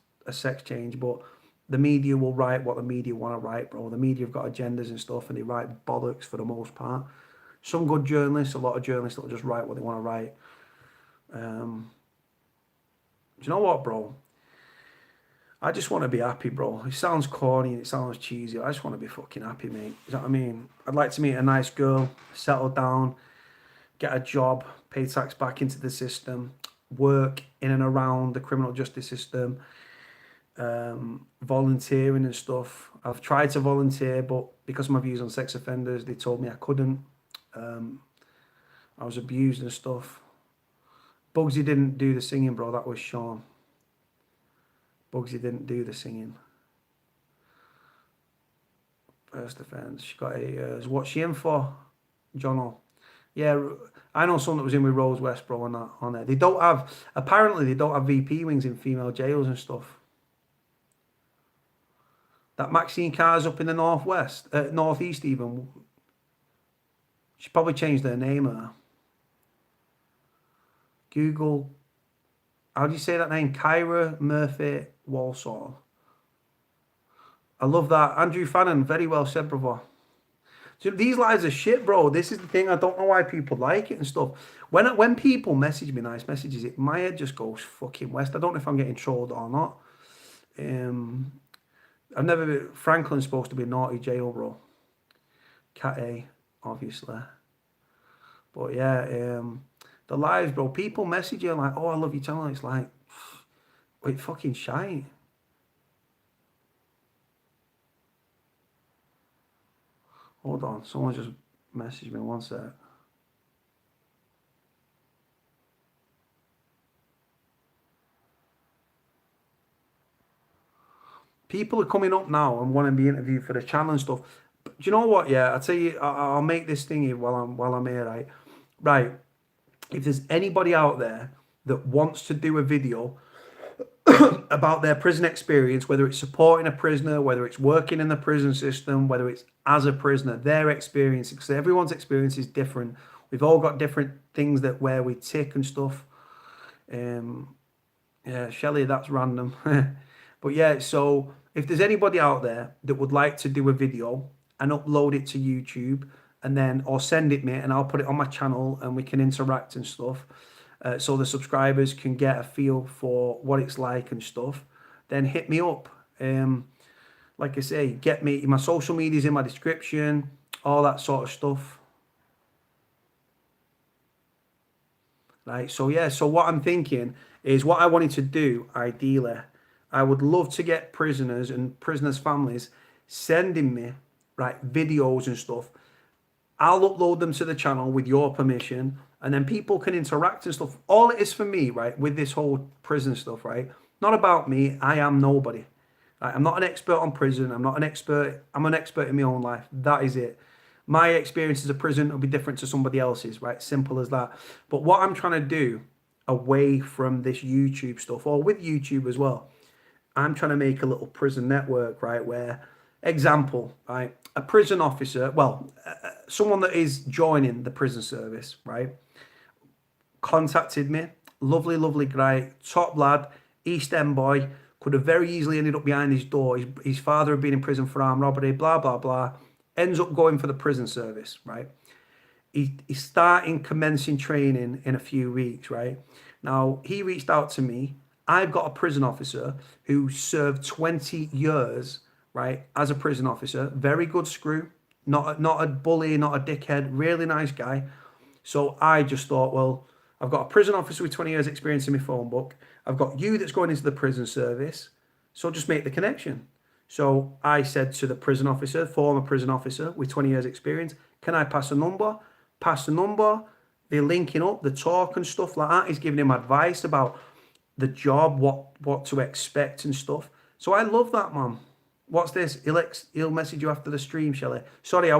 change, but the media will write what the media want to write, bro. The media have got agendas and stuff, and they write bollocks for the most part. Some good journalists, a lot of journalists will just write what they want to write. Do you know what, bro? I just want to be happy, bro. It sounds corny and it sounds cheesy. I just want to be fucking happy, mate. You know what I mean? I'd like to meet a nice girl, settle down, get a job, pay tax back into the system, work in and around the criminal justice system, volunteering and stuff. I've tried to volunteer, but because of my views on sex offenders, they told me I couldn't. I was abused and stuff. Bugsy didn't do the singing, bro. That was Sean. Bugsy didn't do the singing. First offence. She got 8 years. What's she in for? Jono. Yeah, I know someone that was in with Rose West, bro, on there. They don't have, apparently they don't have VP wings in female jails and stuff. That Maxine Carr's up in the northwest, northeast even. She probably changed her name. Google, how do you say that name? Kyra Murphy Walsall. I love that. Andrew Fannin, very well said, brother. So these lives are shit, bro. This is the thing. I don't know why people like it and stuff. When people message me nice messages, my head just goes fucking west. I don't know if I'm getting trolled or not. I've never. Franklin's supposed to be naughty jail, bro. Cat A, obviously. But yeah, the lives, bro. People message you like, "Oh, I love your channel." It's like, wait, fucking shite. Hold on, someone just messaged me. One sec. People are coming up now and want to be interviewed for the channel and stuff. But do you know what? Yeah, I'll tell you. I'll make this thingy while I'm here, right? Right. If there's anybody out there that wants to do a video about their prison experience, whether it's supporting a prisoner, whether it's working in the prison system, whether it's as a prisoner, their experience, because everyone's experience is different. We've all got different things that where we tick and stuff. Yeah, Shelley, that's random. But yeah, so if there's anybody out there that would like to do a video and upload it to YouTube and then, or send it me and I'll put it on my channel and we can interact and stuff. So the subscribers can get a feel for what it's like and stuff, then hit me up. Like I say, get me, my social media's in my description, all that sort of stuff. Right, so yeah, so what I'm thinking is what I wanted to do, ideally, I would love to get prisoners and prisoners' families sending me, right, videos and stuff. I'll upload them to the channel with your permission, and then people can interact and stuff. All it is for me, right, with this whole prison stuff, right, not about me. I am nobody. Right? I'm not an expert on prison. I'm not an expert. I'm an expert in my own life. That is it. My experience as a prison will be different to somebody else's, right? Simple as that. But what I'm trying to do away from this YouTube stuff, or with YouTube as well, I'm trying to make a little prison network, right, where, example, right, a prison officer, well, someone that is joining the prison service, right, contacted me, lovely guy, top lad, East End boy, could have very easily ended up behind his door. His father had been in prison for armed robbery, blah, blah, blah, ends up going for the prison service, right. He's starting commencing training in a few weeks, right. Now, he reached out to me. I've got a prison officer who served 20 years, right, as a prison officer. Very good screw, not a bully, not a dickhead, really nice guy. So I just thought, well, I've got a prison officer with 20 years experience in my phone book. I've got you that's going into the prison service. So just make the connection. So I said to the prison officer, former prison officer with 20 years experience, can I pass a number? Pass the number. They're linking up, the talk and stuff like that. He's giving him advice about the job, what to expect and stuff. So I love that, man. What's this? He'll message you after the stream, Shelley. Sorry, I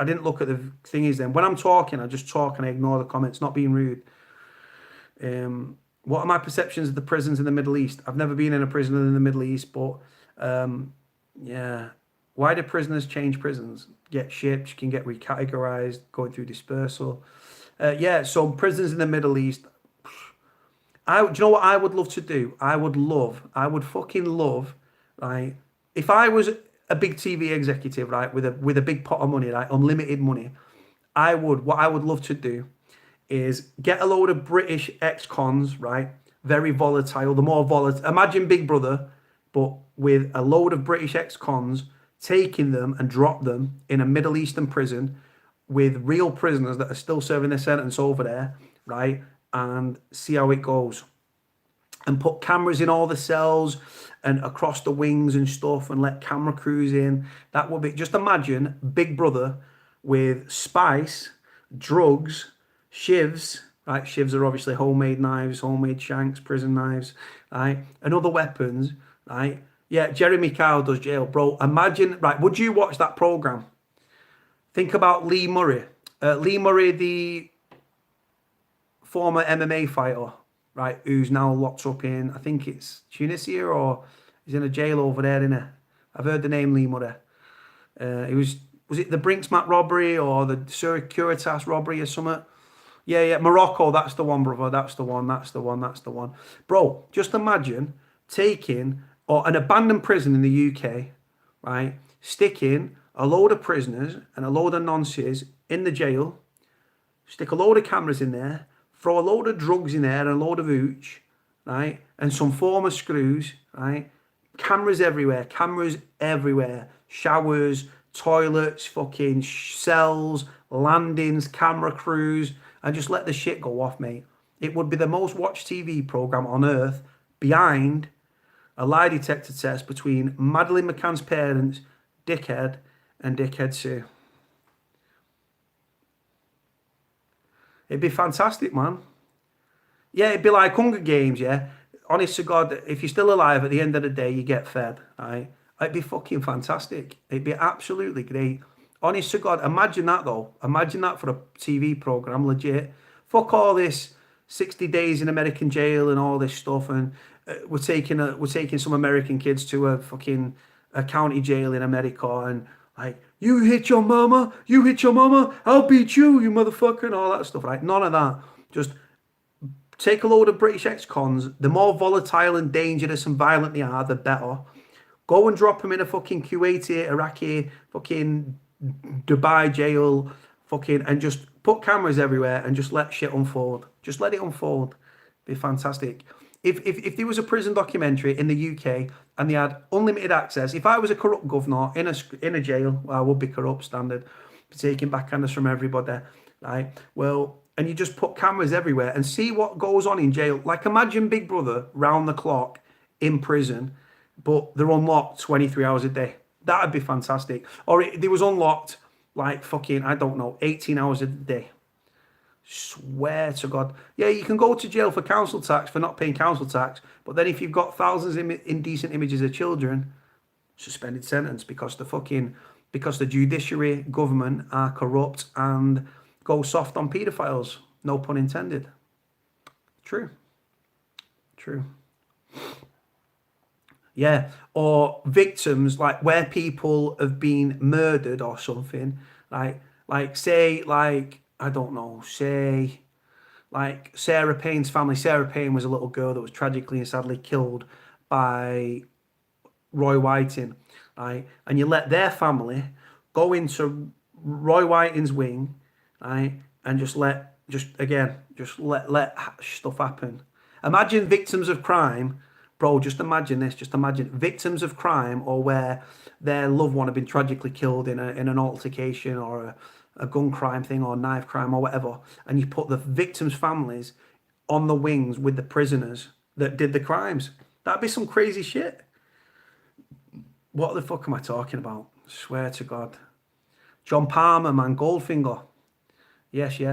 didn't look at the thingies then. When I'm talking, I just talk and I ignore the comments, not being rude. What are my perceptions of the prisons in the Middle East? I've never been in a prison in the Middle East, but yeah. Why do prisoners change prisons? Get shipped, can get recategorized, going through dispersal. Yeah, so prisons in the Middle East. Do you know what I would love to do? I would fucking love, right? If I was a big TV executive, right, with a big pot of money, right, unlimited money, what I would love to do is get a load of British ex-cons, right? Very volatile, the more volatile. Imagine Big Brother, but with a load of British ex-cons, taking them and drop them in a Middle Eastern prison with real prisoners that are still serving their sentence over there, right? And see how it goes. And put cameras in all the cells and across the wings and stuff and let camera crews in. That would be, just imagine Big Brother with spice, drugs, shivs, right? Shivs are obviously homemade knives, homemade shanks, prison knives, right? And other weapons, right? Yeah, Jeremy Kyle does jail, bro. Imagine, right? Would you watch that program? Think about Lee Murray. Lee Murray, the former MMA fighter, right? Who's now locked up in, I think it's Tunisia, or he's in a jail over there, isn't he? I've heard the name Lee Murray. It was it the Brinksmat robbery or the Securitas robbery or something? Yeah, Morocco, that's the one, brother. That's the one. Bro, just imagine taking or an abandoned prison in the UK, right? Sticking a load of prisoners and a load of nonces in the jail, stick a load of cameras in there, throw a load of drugs in there and a load of hooch, right? And some former screws, right? Cameras everywhere. Showers, toilets, fucking cells, landings, camera crews, and just let the shit go off, mate. It would be the most watched TV program on earth behind a lie detector test between Madeleine McCann's parents, Dickhead, and Dickhead Sue. It'd be fantastic, man. Yeah, it'd be like Hunger Games, yeah? Honest to God, if you're still alive at the end of the day, you get fed, right? It'd be fucking fantastic. It'd be absolutely great. Honest to God, imagine that though. Imagine that for a TV program, legit. Fuck all this 60 days in American jail and all this stuff, and we're taking some American kids to a county jail in America, and like, you hit your mama, I'll beat you, you motherfucker, and all that stuff, right? None of that. Just take a load of British ex-cons. The more volatile and dangerous and violent they are, the better. Go and drop them in a fucking Kuwaiti, Iraqi, fucking Dubai jail, and just put cameras everywhere and just let shit unfold. Just let it unfold. Be fantastic. If there was a prison documentary in the UK and they had unlimited access, if I was a corrupt governor in a jail, well, I would be corrupt standard, taking backhanders from everybody, right? Well, and you just put cameras everywhere and see what goes on in jail. Like, imagine Big Brother round the clock in prison, but they're unlocked 23 hours a day. That'd be fantastic. Or they was unlocked like fucking, I don't know, 18 hours a day. Swear to God. Yeah, you can go to jail for council tax, for not paying council tax, but then if you've got thousands of indecent images of children, suspended sentence because the judiciary government are corrupt and go soft on paedophiles. No pun intended. True. Yeah, or victims, like where people have been murdered or something, like say, like, I don't know, say like Sarah Payne's family. Sarah Payne was a little girl that was tragically and sadly killed by Roy Whiting, right? And you let their family go into Roy Whiting's wing, right? And just let stuff happen. Imagine victims of crime, bro. Just imagine this. Just imagine victims of crime, or where their loved one had been tragically killed in an altercation or a gun crime thing or knife crime or whatever, and you put the victims' families on the wings with the prisoners that did the crimes. That'd be some crazy shit. What the fuck am I talking about? I swear to God. John Palmer, man, Goldfinger. Yes. Do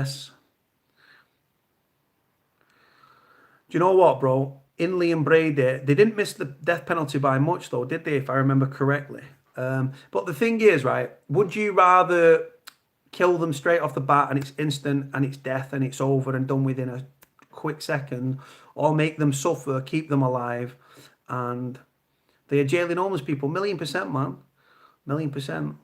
you know what, bro? Inley and Brady, they didn't miss the death penalty by much, though, did they, if I remember correctly? But the thing is, right, would you rather kill them straight off the bat and it's instant and it's death and it's over and done within a quick second, or make them suffer, keep them alive. And they are jailing homeless people. 1,000,000%, man. 1,000,000%.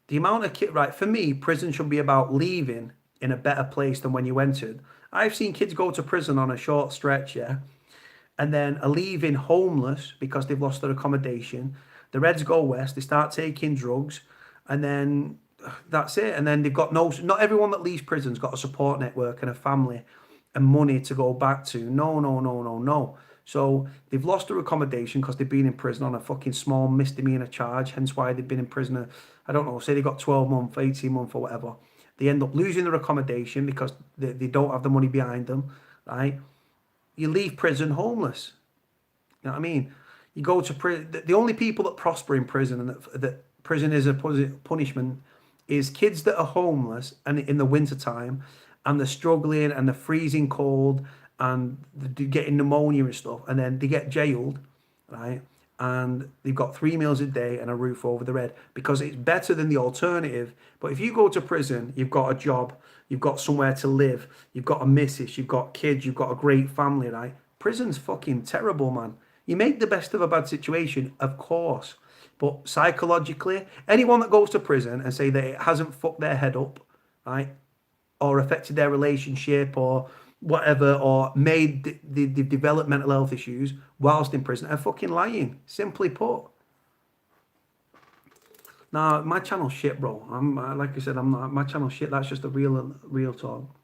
The amount of right, for me, prison should be about leaving in a better place than when you entered. I've seen kids go to prison on a short stretch, yeah, and then are leaving homeless because they've lost their accommodation. The Reds go west, they start taking drugs, and then that's it. And then they've got no, not everyone that leaves prison's got a support network and a family and money to go back to. No, no, no, no, no. So they've lost their accommodation because they've been in prison on a fucking small misdemeanor charge, hence why they've been in prison, I don't know, say they got 12 months, 18 months or whatever. They end up losing their accommodation because they don't have the money behind them, right? You leave prison homeless. You know what I mean? You go to prison. The only people that prosper in prison and that prison is a punishment is kids that are homeless and in the winter time and they're struggling and they're freezing cold and they're getting pneumonia and stuff, and then they get jailed, right? And they've got 3 meals a day and a roof over their head because it's better than the alternative. But if you go to prison, you've got a job, you've got somewhere to live, you've got a missus, you've got kids, you've got a great family, right? Prison's fucking terrible, man. You make the best of a bad situation, of course. But psychologically, anyone that goes to prison and say that it hasn't fucked their head up, right, or affected their relationship or whatever, or made the develop mental health issues whilst in prison, are fucking lying. Simply put. Nah, my channel's shit, bro. I'm like I said, I'm not. My channel's shit. That's just a real talk.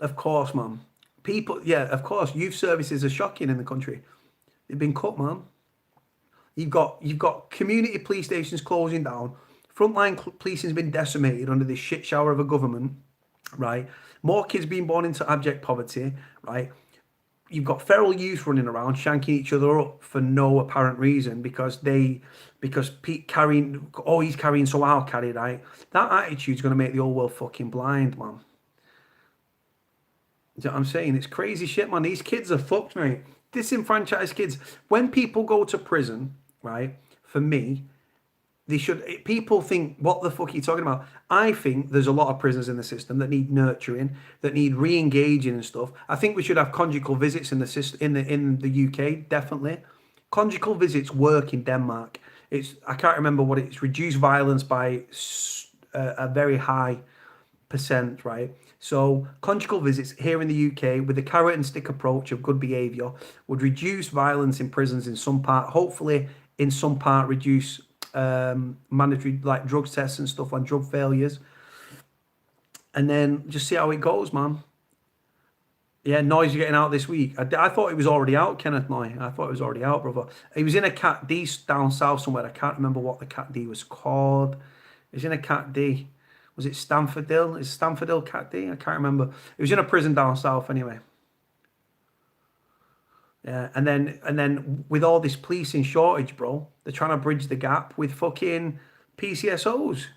Of course, man. People, yeah, of course. Youth services are shocking in the country. They've been cut, man. You've got community police stations closing down. Frontline policing's been decimated under this shit shower of a government, right? More kids being born into abject poverty, right? You've got feral youth running around shanking each other up for no apparent reason because Pete carrying, oh, he's carrying, so I'll carry, right? That attitude's going to make the whole world fucking blind, man. You know what I'm saying? It's crazy shit, man. These kids are fucked, mate. Disenfranchised kids. When people go to prison, right, for me, they should, people think, what the fuck are you talking about? I think there's a lot of prisoners in the system that need nurturing, that need re-engaging and stuff. I think we should have conjugal visits in the system, in the UK, definitely. Conjugal visits work in Denmark. I can't remember what it's reduced violence by a very high percent, right? So conjugal visits here in the UK with the carrot and stick approach of good behaviour would reduce violence in prisons in some part, hopefully in some part reduce mandatory like drug tests and stuff on drug failures, and then just see how it goes, man. Yeah, Noy's getting out this week. I thought he was already out, Kenneth Noy. I thought he was already out, brother. He was in a Cat D down south somewhere. I can't remember what the Cat D was called. He was in a Cat D. Was it Stamfordville? Is Stamfordville Cat D? I can't remember. He was in a prison down south anyway. Yeah, and then with all this policing shortage, bro, they're trying to bridge the gap with fucking PCSOs.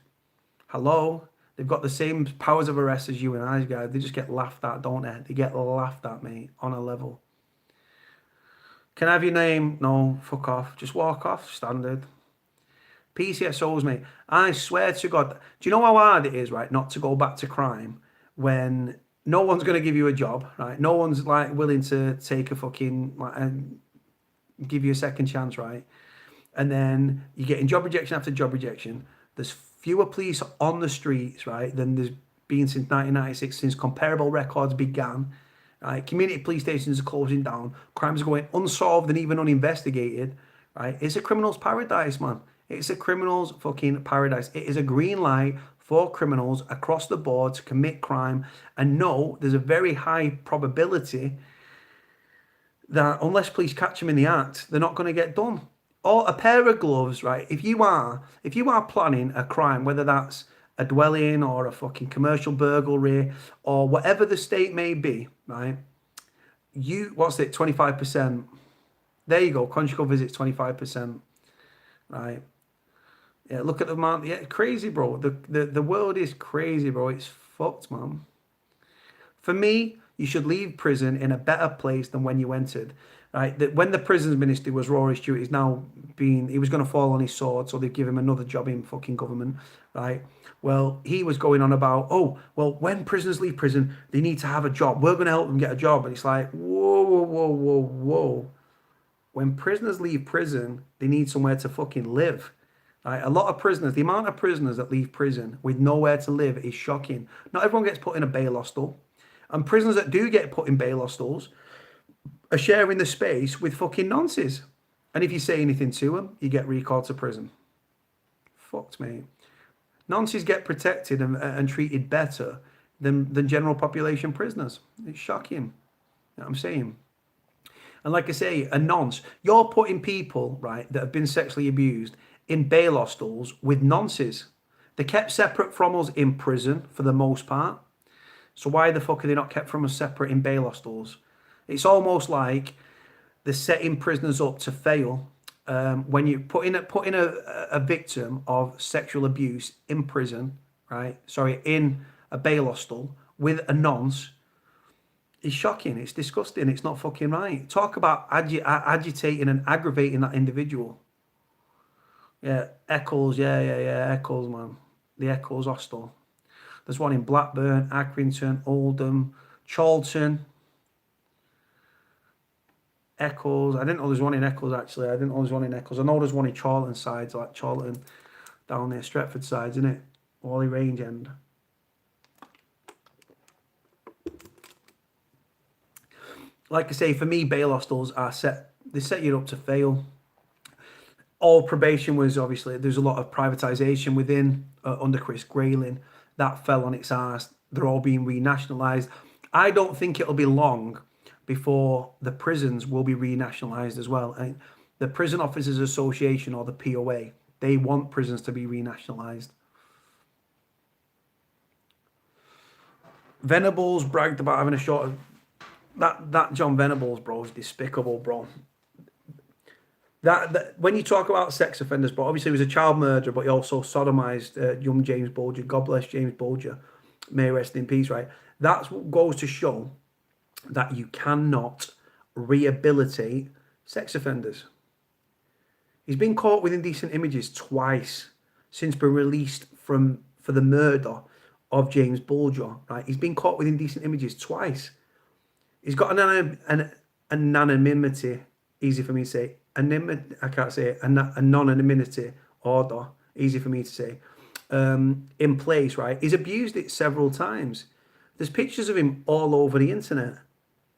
Hello, they've got the same powers of arrest as you and I, guys. They just get laughed at, don't they? They get laughed at, mate, on a level. Can I have your name? No, fuck off. Just walk off. Standard. PCSOs, mate. I swear to God. Do you know how hard it is, right, not to go back to crime when no one's going to give you a job, right? No one's like willing to take a fucking like and give you a second chance, right? And then you're getting job rejection after job rejection. There's fewer police on the streets, right, than there's been since 1996, since comparable records began. Right? Community police stations are closing down. Crimes are going unsolved and even uninvestigated. Right? It's a criminal's paradise, man. It's a criminal's fucking paradise. It is a green light for criminals across the board to commit crime. And no, there's a very high probability that unless police catch them in the act, they're not going to get done. Or a pair of gloves, right? If you are planning a crime, whether that's a dwelling or a fucking commercial burglary or whatever the state may be, right? What's it? 25%. There you go. Conjugal visits 25%, right? Yeah, look at the amount. Yeah, crazy, bro. The world is crazy, bro. It's fucked, man. For me, you should leave prison in a better place than when you entered. right? That when the prisons minister was Rory Stewart, he was going to fall on his sword, so they give him another job in fucking government, right? Well, he was going on about, oh, well, when prisoners leave prison, they need to have a job. We're going to help them get a job. And it's like, whoa, whoa, whoa, whoa, whoa. When prisoners leave prison, they need somewhere to fucking live. Right? A lot of prisoners, the amount of prisoners that leave prison with nowhere to live is shocking. Not everyone gets put in a bail hostel. And prisoners that do get put in bail hostels are sharing the space with fucking nonces. And if you say anything to them, you get recalled to prison. Fucked, mate. Nonces get protected and treated better than general population prisoners. It's shocking. You know what I'm saying? And like I say, a nonce, you're putting people, right, that have been sexually abused in bail hostels with nonces. They're kept separate from us in prison for the most part. So why the fuck are they not kept from us separate in bail hostels? It's almost like they're setting prisoners up to fail. When you put in a victim of sexual abuse in prison, right? Sorry, in a bail hostel with a nonce, it's shocking. It's disgusting. It's not fucking right. Talk about agitating and aggravating that individual. Yeah, Eccles. Yeah. Eccles, man. The Eccles hostel. There's one in Blackburn, Accrington, Oldham, Charlton. Eccles. I didn't know there's one in Eccles, actually. I didn't know there's one in Eccles. I know there's one in Charlton sides, like Charlton down there, Stretford sides, isn't it? Wally Range End. Like I say, for me, bail hostels they set you up to fail. All probation was obviously, there's a lot of privatisation within, under Chris Grayling. That fell on its arse. They're all being renationalised. I don't think it'll be long before the prisons will be renationalised as well. And the Prison Officers Association, or the POA, they want prisons to be renationalised. Venables bragged about having a short of that John Venables, bro, is despicable, bro. That when you talk about sex offenders, but obviously he was a child murderer, but he also sodomized young James Bolger. God bless James Bolger, may rest in peace. Right, that's what goes to show that you cannot rehabilitate sex offenders. He's been caught with indecent images twice since being released for the murder of James Bolger. Right, he's been caught with indecent images twice. He's got an anonymity, easy for me to say. I can't say it, a non-anonymity order, easy for me to say, in place, right? He's abused it several times. There's pictures of him all over the internet,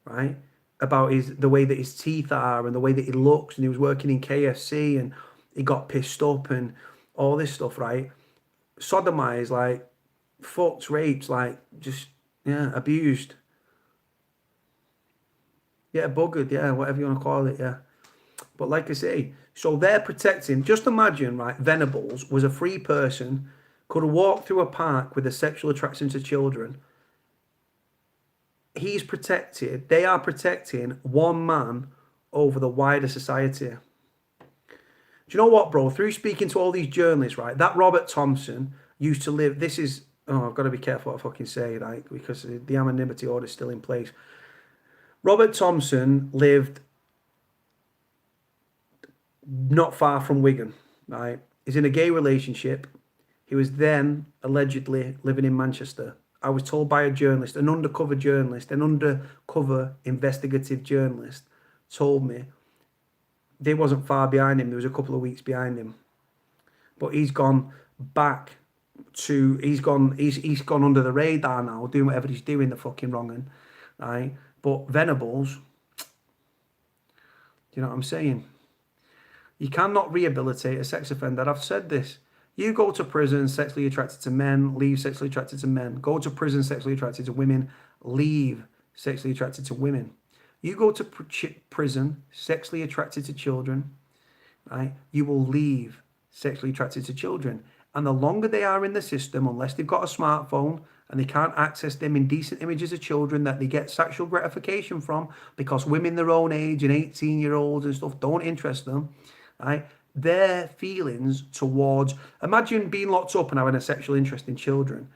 right? About the way that his teeth are and the way that he looks, and he was working in KFC and he got pissed up and all this stuff, right? Sodomized, like, fucked, raped, like, just, yeah, abused. Yeah, buggered, yeah, whatever you want to call it, yeah. But like I say, so they're protecting, just imagine, right, Venables was a free person, could have walked through a park with a sexual attraction to children. He's protected, they are protecting one man over the wider society. Do you know what, bro? Through speaking to all these journalists, right, that Robert Thompson used to live, I've got to be careful what I fucking say, right, because the anonymity order is still in place. Robert Thompson lived not far from Wigan, right? He's in a gay relationship. He was then allegedly living in Manchester. I was told by a journalist, an undercover investigative journalist, told me they wasn't far behind him. There was a couple of weeks behind him. But he's gone back to, he's gone under the radar now, doing whatever he's doing, the fucking wronging, right? But Venables, you know what I'm saying? You cannot rehabilitate a sex offender. I've said this. You go to prison sexually attracted to men, leave sexually attracted to men. Go to prison sexually attracted to women, leave sexually attracted to women. You go to prison sexually attracted to children, right? You will leave sexually attracted to children. And the longer they are in the system, unless they've got a smartphone and they can't access them indecent images of children that they get sexual gratification from, because women their own age and 18-year-olds and stuff don't interest them, right? Their feelings towards, imagine being locked up and having a sexual interest in children,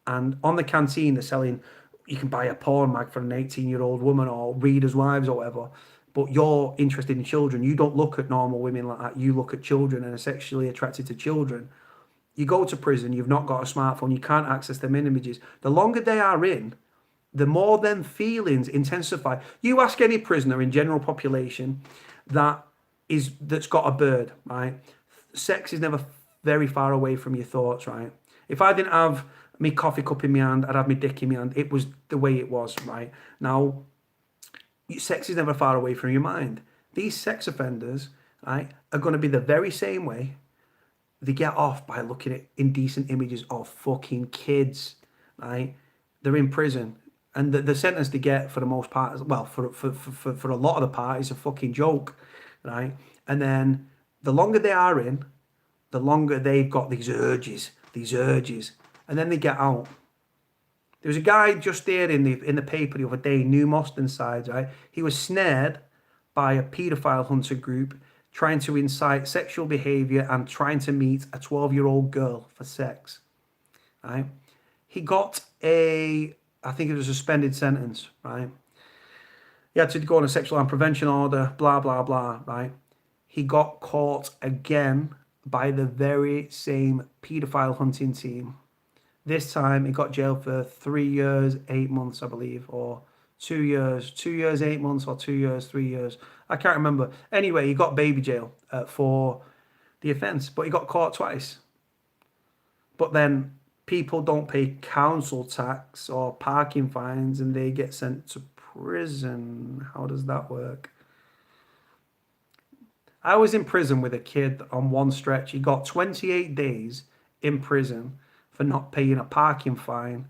and on the canteen they're selling, you can buy a porn mag for an 18-year-old woman or readers' wives or whatever. but you're interested in children. You don't look at normal women like that. You look at children and are sexually attracted to children. You go to prison, you've not got a smartphone, you can't access them images. The longer they are in, the more them feelings intensify. You ask any prisoner in general population that's got a bird, right? Sex is never very far away from your thoughts, right? If I didn't have me coffee cup in my hand, I'd have my dick in my hand. It was the way it was, right? Now, sex is never far away from your mind. These sex offenders, right, are going to be the very same way. They get off by looking at indecent images of fucking kids, right? They're in prison. And the sentence they get for the most part, well, for a lot of the part is a fucking joke, right? And then the longer they are in, the longer they've got these urges, and then they get out. There was a guy just there in the paper the other day, New Moston side, right? He was snared by a paedophile hunter group trying to incite sexual behaviour and trying to meet a 12-year-old girl for sex, right? He got I think it was a suspended sentence, right? He had to go on a sexual harm prevention order, blah, blah, blah, right? He got caught again by the very same paedophile hunting team. This time he got jailed for 3 years, 8 months, I believe, or 2 years, 2 years, 8 months, or 2 years, 3 years. I can't remember. Anyway, he got baby jail for the offence, but he got caught twice. But then people don't pay council tax or parking fines and they get sent to prison. How does that work? I was in prison with a kid on one stretch. He got 28 days in prison for not paying a parking fine.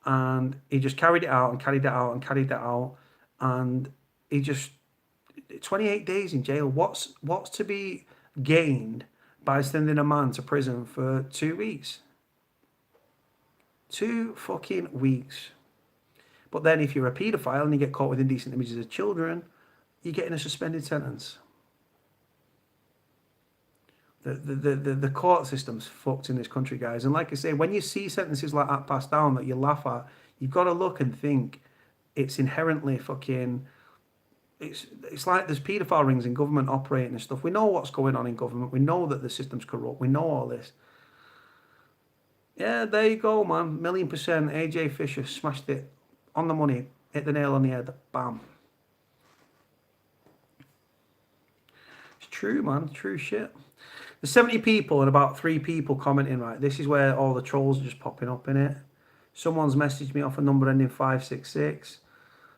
And he just carried it out and carried it out and carried it out. And he just, 28 days in jail. What's to be gained by sending a man to prison for 2 weeks? 2 fucking weeks. But then if you're a paedophile and you get caught with indecent images of children, you're getting a suspended sentence. The court system's fucked in this country, guys. And like I say, when you see sentences like that passed down that you laugh at, you've got to look and think it's inherently fucking... It's like there's paedophile rings in government operating and stuff. We know what's going on in government. We know that the system's corrupt. We know all this. Yeah, there you go, man. 1,000,000%. AJ Fisher smashed it on the money. Hit the nail on the head. Bam. It's true, man. True shit. There's 70 people and about 3 people commenting, right? This is where all the trolls are just popping up in it. Someone's messaged me off a number ending 566.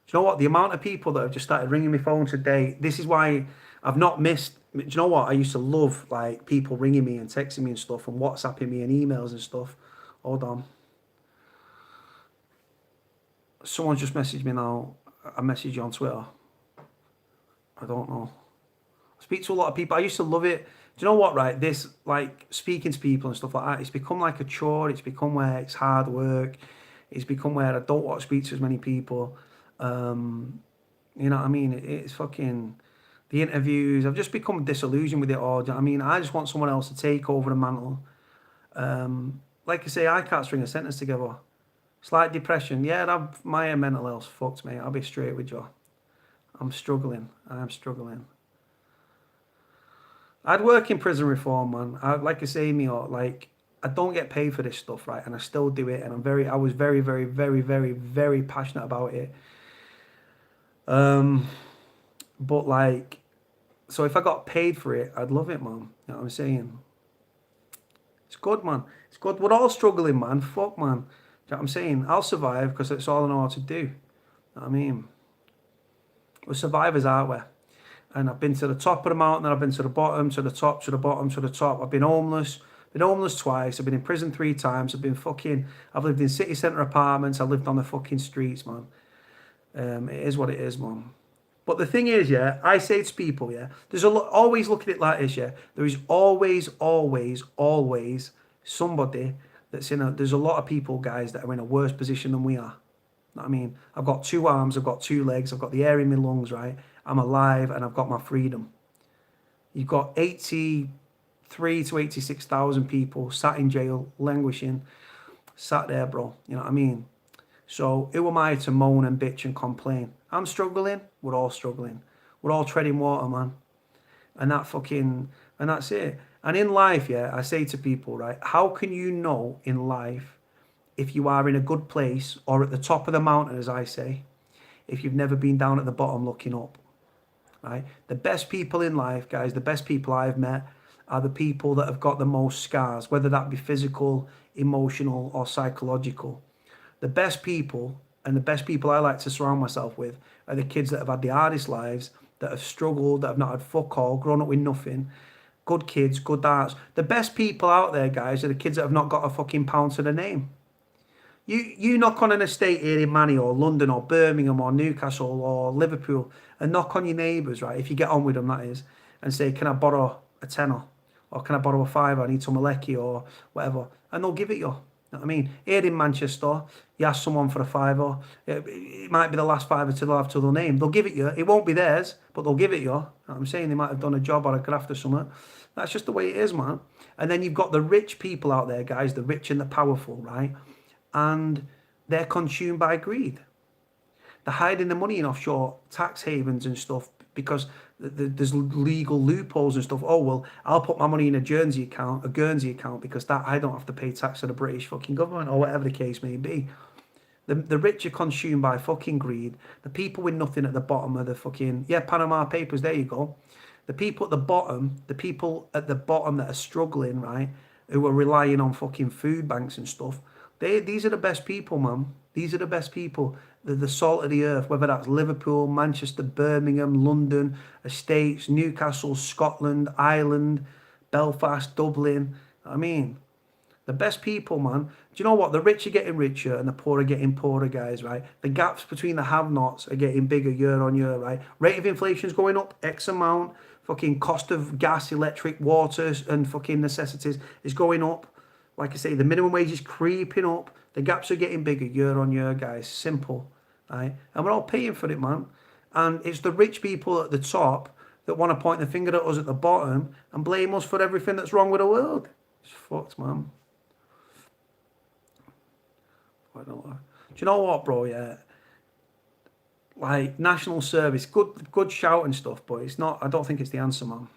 Do you know what? The amount of people that have just started ringing my phone today, this is why I've not missed... Do you know what? I used to love like people ringing me and texting me and stuff and WhatsApping me and emails and stuff. Hold on. Someone's just messaged me now. I messaged you on Twitter. I don't know. I speak to a lot of people. I used to love it. Do you know what, right? This, like, speaking to people and stuff like that, it's become like a chore. It's become where it's hard work. It's become where I don't want to speak to as many people. You know what I mean? It's fucking... The interviews, I've just become disillusioned with it all. Do you know what I mean? I just want someone else to take over the mantle. Like I say, I can't string a sentence together. Slight depression. Yeah, my mental health's fucked, mate. I'll be straight with you. I'm struggling. I'm struggling. I'd work in prison reform, man. Like I say, I don't get paid for this stuff, right? And I still do it. And I was very, very, very, very, very passionate about it. But like, so if I got paid for it, I'd love it, man. You know what I'm saying? It's good, man. It's good. We're all struggling, man. Fuck, man. You know what I'm saying? I'll survive because it's all I know how to do. You know what I mean? We're survivors, aren't we? And I've been to the top of the mountain, and I've been to the bottom, to the top, to the bottom, to the top. I've been homeless. Been homeless twice. I've been in prison 3 times. I've lived in city centre apartments. I've lived on the fucking streets, man. It is what it is, man. But the thing is, yeah, I say to people, yeah, there's always look at it like this, yeah. There is always somebody that's there's a lot of people, guys, that are in a worse position than we are. You know what I mean? I've got 2 arms, I've got 2 legs, I've got the air in my lungs, right? I'm alive and I've got my freedom. You've got 83 to 86,000 people sat in jail, languishing, sat there, bro. You know what I mean? So who am I to moan and bitch and complain? I'm struggling. We're all struggling. We're all treading water, man. And that's it. And in life, yeah, I say to people, right, how can you know in life if you are in a good place or at the top of the mountain, as I say, if you've never been down at the bottom looking up, right? The best people in life, guys, the best people I've met are the people that have got the most scars, whether that be physical, emotional, or psychological. The best people and the best people I like to surround myself with are the kids that have had the hardest lives, that have struggled, that have not had fuck all, grown up with nothing. Good kids, good arts. The best people out there, guys, are the kids that have not got a fucking pound to their name. You knock on an estate here in Manny or London or Birmingham or Newcastle or Liverpool and knock on your neighbours, right, if you get on with them, that is, and say, can I borrow a tenner? Or can I borrow a fiver? I need some Alecki or whatever. And they'll give it you. You know what I mean? Here in Manchester, you ask someone for a fiver, it might be the last fiver till they'll have to their name. They'll give it you. It won't be theirs, but they'll give it you. You know what I'm saying? They might have done a job or a graft or something. That's just the way it is, man. And then you've got the rich people out there, guys, the rich and the powerful, right? And they're consumed by greed. They're hiding the money in offshore tax havens and stuff because there's legal loopholes and stuff. Oh, well, I'll put my money in a Guernsey account because that I don't have to pay tax to the British fucking government or whatever the case may be. The rich are consumed by fucking greed. The people with nothing at the bottom are the fucking, yeah, Panama Papers, there you go. The people at the bottom that are struggling, right, who are relying on fucking food banks and stuff, these are the best people, man. These are the best people. They're the salt of the earth, whether that's Liverpool, Manchester, Birmingham, London, Estates, Newcastle, Scotland, Ireland, Belfast, Dublin. I mean, the best people, man. Do you know what? The rich are getting richer and the poor are getting poorer, guys, right? The gaps between the have-nots are getting bigger year on year, right? Rate of inflation is going up X amount. Fucking cost of gas, electric, water, and fucking necessities is going up. Like I say, the minimum wage is creeping up. The gaps are getting bigger year on year, guys. Simple, right? And we're all paying for it, man. And it's the rich people at the top that want to point the finger at us at the bottom and blame us for everything that's wrong with the world. It's fucked, man. I don't know. Do you know what, bro? Yeah, like national service, good shout and stuff, but it's not. I don't think it's the answer, man.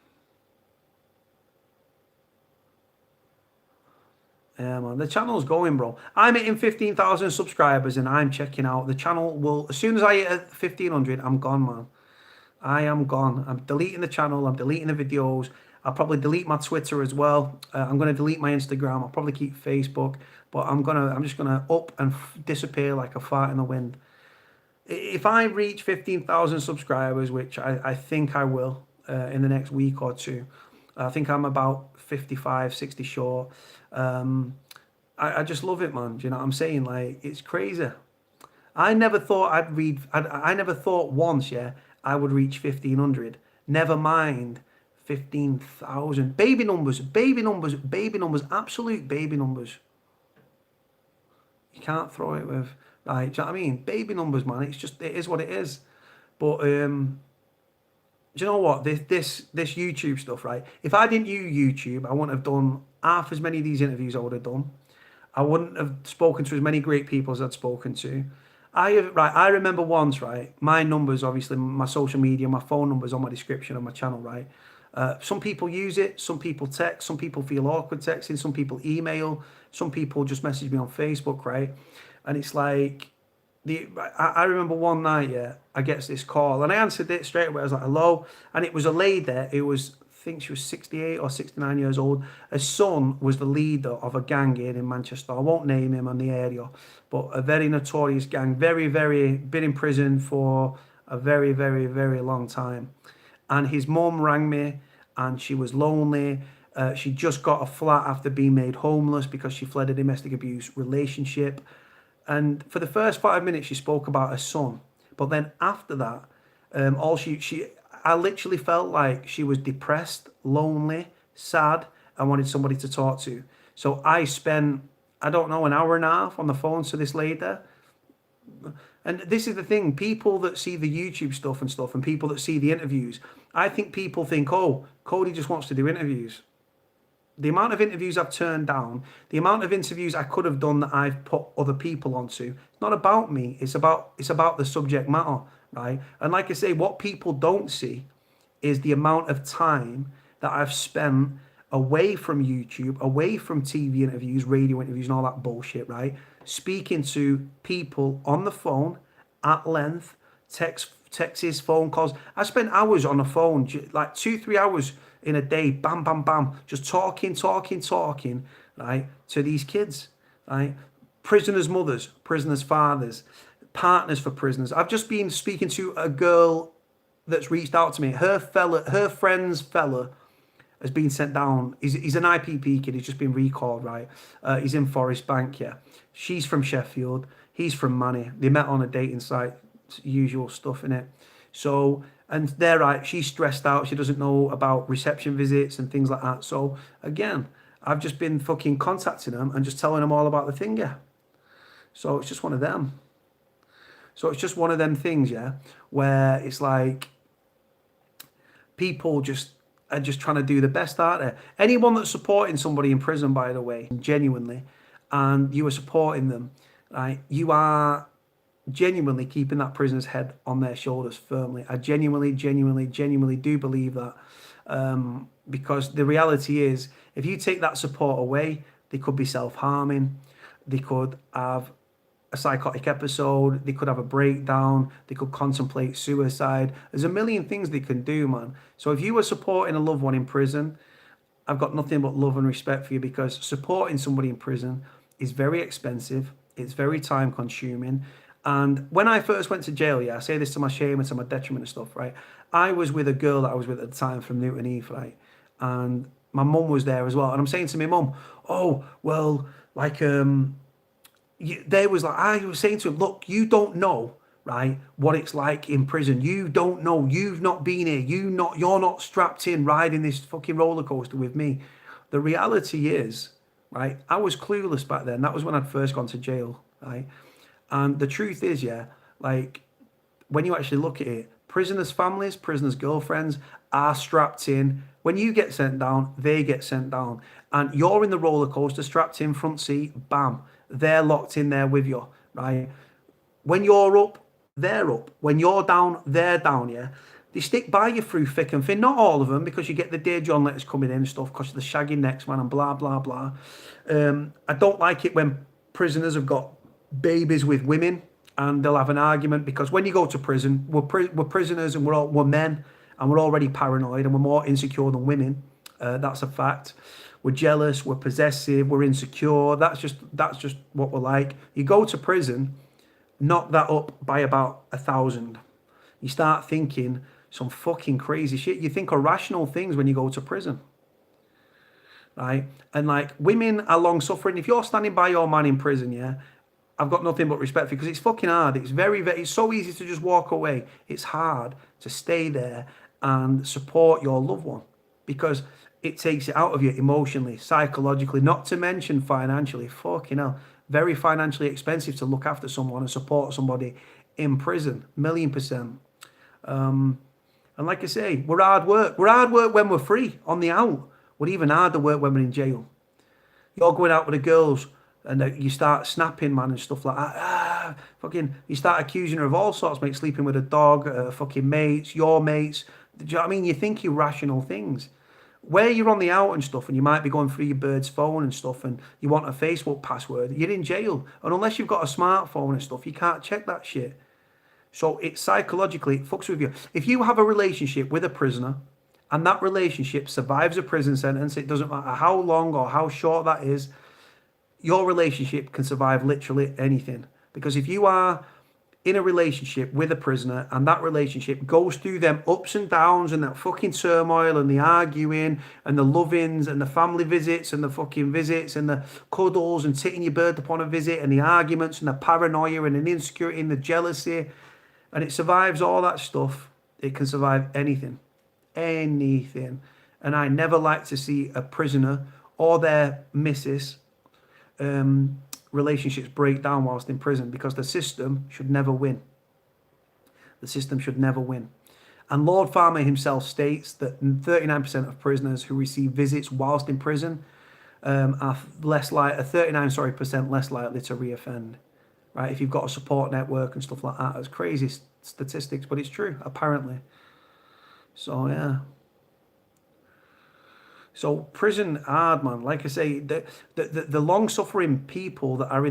Yeah, man. The channel's going, bro. I'm hitting 15,000 subscribers and I'm checking out. The channel will, as soon as I hit 1,500, I'm gone, man. I am gone. I'm deleting the channel. I'm deleting the videos. I'll probably delete my Twitter as well. I'm going to delete my Instagram. I'll probably keep Facebook, but I'm just gonna up and disappear like a fart in the wind. If I reach 15,000 subscribers, which I think I will in the next week or two, I think I'm about 55, 60 short. I just love it, man. Do you know what I'm saying? Like, it's crazy. I never thought I never thought once, yeah, I would reach 1,500. Never mind 15,000. Baby numbers, absolute baby numbers. You can't throw it with, like, do you know what I mean? Baby numbers, man. It's just, it is what it is. But, do you know what? This YouTube stuff, right? If I didn't use YouTube, I wouldn't have done half as many of these interviews I would have done. I wouldn't have spoken to as many great people as I'd spoken to. I remember once, right? My numbers, obviously, my social media, my phone numbers on my description of my channel, right? Some people use it, some people text, some people feel awkward texting, some people email, some people just message me on Facebook, right? And it's like, I remember one night, yeah, I get this call and I answered it straight away. I was like, hello. And it was a lady there who was, I think she was 68 or 69 years old. Her son was the leader of a gang here in Manchester. I won't name him on the area, but a very notorious gang, been in prison for a very, very, very long time. And his mum rang me and she was lonely. She just got a flat after being made homeless because she fled a domestic abuse relationship. And for the first 5 minutes, she spoke about her son. But then after that, I literally felt like she was depressed, lonely, sad, and wanted somebody to talk to. So I spent, I don't know, an hour and a half on the phone to this lady. And this is the thing, people that see the YouTube stuff and people that see the interviews, I think people think, oh, Cody just wants to do interviews. The amount of interviews I've turned down, the amount of interviews I could have done that I've put other people onto, it's not about me. It's about the subject matter. right? And like I say, what people don't see is the amount of time that I've spent away from YouTube, away from TV interviews, radio interviews, and all that bullshit, right? Speaking to people on the phone at length, texts, phone calls. I spent hours on the phone, like 2, 3 hours in a day, bam, bam, bam, just talking, right, to these kids, right? Prisoners' mothers, prisoners' fathers, partners for prisoners. I've just been speaking to a girl that's reached out to me. Her friend's fella has been sent down. He's an IPP kid. He's just been recalled, right? He's in Forest Bank, yeah. She's from Sheffield. He's from Manny. They met on a dating site, usual stuff in it. So, and they're right. She's stressed out. She doesn't know about reception visits and things like that. So, again, I've just been fucking contacting them and just telling them all about the thing, yeah. So it's just one of them. So it's just one of them things, yeah, where it's like people just are just trying to do the best out there. Anyone that's supporting somebody in prison, by the way, genuinely, and you are supporting them, right, you are genuinely keeping that prisoner's head on their shoulders firmly. I genuinely do believe that. Because the reality is, if you take that support away, they could be self-harming, they could have a psychotic episode, they could have a breakdown, they could contemplate suicide. There's a million things they can do, man. So if you were supporting a loved one in prison, I've got nothing but love and respect for you, because supporting somebody in prison is very expensive, it's very time consuming. And when I first went to jail, yeah, I say this to my shame and to my detriment and stuff, right? I was with a girl that I was with at the time from Newton Heath, right? And my mum was there as well. And I'm saying to my mum, oh, well, like, they was like, I was saying to him, look, you don't know, right, what it's like in prison. You don't know. You've not been here. You're not strapped in riding this fucking roller coaster with me. The reality is, right, I was clueless back then. That was when I'd first gone to jail, right? And the truth is, yeah, like, when you actually look at it, prisoners' families, prisoners' girlfriends are strapped in. When you get sent down, they get sent down. And you're in the roller coaster, strapped in, front seat, bam. They're locked in there with you, right? When you're up, they're up. When you're down, they're down, yeah? They stick by you through thick and thin. Not all of them, because you get the Dear John letters coming in and stuff, because of the shaggy necks, man, and blah, blah, blah. I don't like it when prisoners have got babies with women and they'll have an argument, because when you go to prison, we're prisoners, and we're men, and we're already paranoid, and we're more insecure than women. That's a fact. We're jealous, we're possessive, we're insecure. That's just what we're like. You go to prison, knock that up by about 1,000. You start thinking some fucking crazy shit. You think irrational things when you go to prison, right? And like, women are long suffering. If you're standing by your man in prison, yeah, I've got nothing but respect for you, because it's fucking hard. It's it's so easy to just walk away. It's hard to stay there and support your loved one, because it takes it out of you emotionally, psychologically, not to mention financially. Fucking hell. Very financially expensive to look after someone and support somebody in prison, 1,000,000%. And like I say, we're hard work. We're hard work when we're free, on the out. We're even harder work when we're in jail. You're going out with the girls and you start snapping, man, and stuff like that. Fucking, you start accusing her of all sorts, mate, sleeping with a dog, fucking mates, your mates. Do you know what I mean? You think irrational things. Where you're on the out and stuff, and you might be going through your bird's phone and stuff, and you want a Facebook password, you're in jail. And unless you've got a smartphone and stuff, you can't check that shit. So it psychologically, it fucks with you. If you have a relationship with a prisoner, and that relationship survives a prison sentence, it doesn't matter how long or how short that is, your relationship can survive literally anything. Because if you are in a relationship with a prisoner, and that relationship goes through them ups and downs and that fucking turmoil and the arguing and the lovings and the family visits and the fucking visits and the cuddles and sitting your bird upon a visit and the arguments and the paranoia and the insecurity and the jealousy, and it survives all that stuff, it can survive anything. Anything. And I never like to see a prisoner or their missus relationships break down whilst in prison, because the system should never win. The system should never win. And Lord Farmer himself states that 39% of prisoners who receive visits whilst in prison are 39% less likely to reoffend. right? If you've got a support network and stuff like that. It's crazy statistics, but it's true, apparently. So, yeah. So prison hard, man. Like I say, the long suffering people that are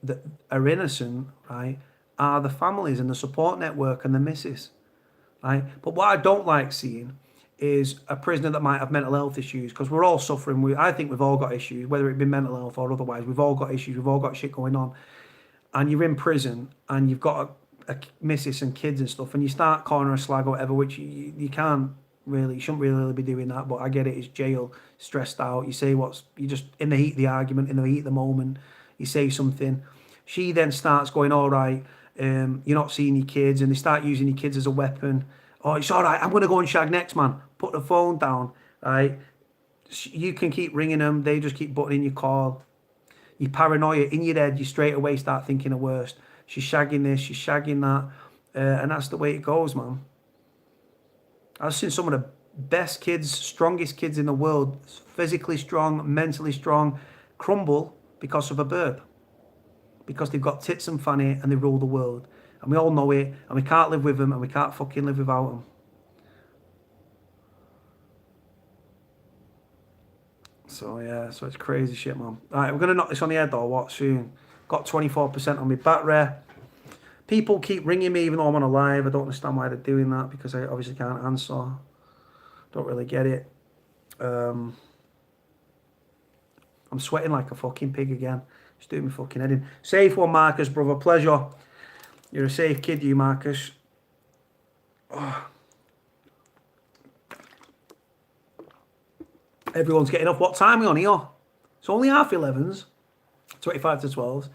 that are innocent, right, are the families and the support network and the missus, right. But what I don't like seeing is a prisoner that might have mental health issues, because we're all suffering. I think we've all got issues, whether it be mental health or otherwise. We've all got issues. We've all got shit going on, and you're in prison and you've got a missus and kids and stuff, and you start calling her a slag or whatever, which you can't really, you shouldn't really be doing that. But I get it, it's jail, stressed out. You say you just in the heat of the argument, in the heat of the moment, you say something. She then starts going, all right, you're not seeing your kids, and they start using your kids as a weapon. Oh, it's all right, I'm going to go and shag next, man. Put the phone down, right? You can keep ringing them, they just keep butting in your call. You paranoia in your head, you straight away start thinking the worst. She's shagging this, she's shagging that, and that's the way it goes, man. I've seen some of the best kids, strongest kids in the world, physically strong, mentally strong, crumble because of a bird. Because they've got tits and fanny and they rule the world. And we all know it, and we can't live with them, and we can't fucking live without them. So yeah, so it's crazy shit, man. Alright, we're going to knock this on the head though, what, soon. Got 24% on my battery. People keep ringing me even though I'm on a live. I don't understand why they're doing that, because I obviously can't answer. Don't really get it. I'm sweating like a fucking pig again. Just doing my fucking head in. Safe one, Marcus, brother. Pleasure. You're a safe kid, you, Marcus. Oh. Everyone's getting up. What time are we on here? It's only 11:30. 25 to 12.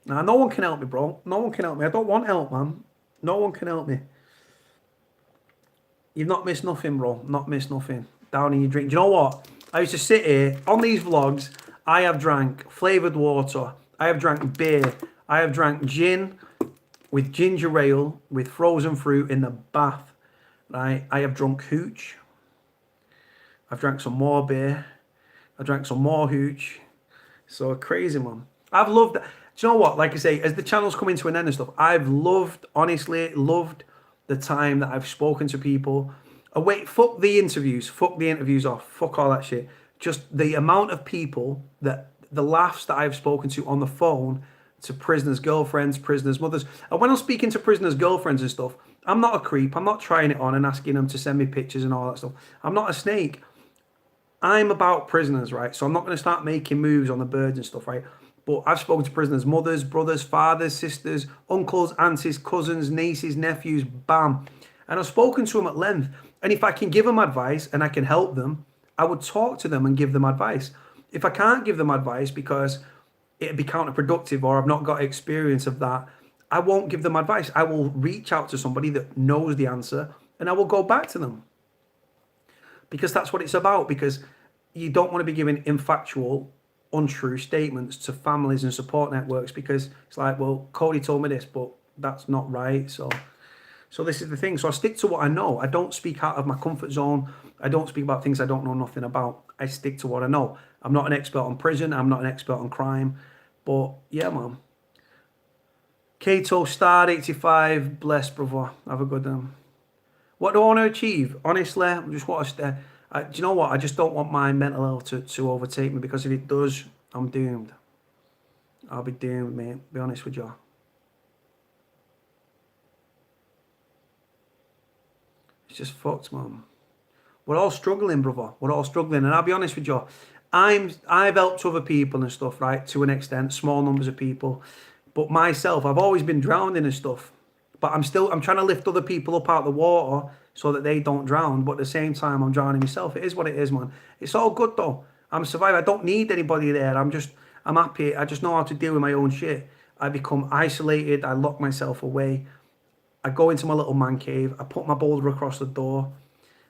Now, no one can help me, bro. No one can help me. I don't want help, man. No one can help me. You've not missed nothing, bro. Not missed nothing. Down in your drink. Do you know what? I used to sit here on these vlogs. I have drank flavoured water. I have drank beer. I have drank gin with ginger ale with frozen fruit in the bath. Right? I have drunk hooch. I've drank some more beer. I drank some more hooch. So crazy, man. I've loved that. Do you know what? Like I say, as the channel's coming to an end and stuff, I've honestly loved the time that I've spoken to people. Oh, wait, fuck the interviews. Fuck the interviews off. Fuck all that shit. Just the amount of people the laughs that I've spoken to on the phone, to prisoners' girlfriends, prisoners' mothers. And when I'm speaking to prisoners' girlfriends and stuff, I'm not a creep. I'm not trying it on and asking them to send me pictures and all that stuff. I'm not a snake. I'm about prisoners, right? So I'm not going to start making moves on the birds and stuff, right? But I've spoken to prisoners' mothers, brothers, fathers, sisters, uncles, aunties, cousins, nieces, nephews, bam. And I've spoken to them at length. And if I can give them advice and I can help them, I would talk to them and give them advice. If I can't give them advice because it'd be counterproductive or I've not got experience of that, I won't give them advice. I will reach out to somebody that knows the answer and I will go back to them. Because that's what it's about. Because you don't want to be giving infactual, untrue statements to families and support networks, because it's like, well, Cody told me this, but that's not right. So this is the thing. So I stick to what I know. I don't speak out of my comfort zone. I don't speak about things I don't know nothing about. I stick to what I know. I'm not an expert on prison. I'm not an expert on crime. But yeah, man. Kato Star 85, bless, brother. Have a good one. What do I want to achieve? Honestly, I just want to do you know what? I just don't want my mental health to overtake me, because if it does, I'm doomed. I'll be doomed, mate. Be honest with you. It's just fucked, man. We're all struggling, brother. We're all struggling. And I'll be honest with you. I've helped other people and stuff, right? To an extent, small numbers of people. But myself, I've always been drowning and stuff. But I'm trying to lift other people up out of the water so that they don't drown. But at the same time, I'm drowning myself. It is what it is, man. It's all good, though. I'm surviving. I don't need anybody there. I'm happy. I just know how to deal with my own shit. I become isolated. I lock myself away. I go into my little man cave. I put my boulder across the door.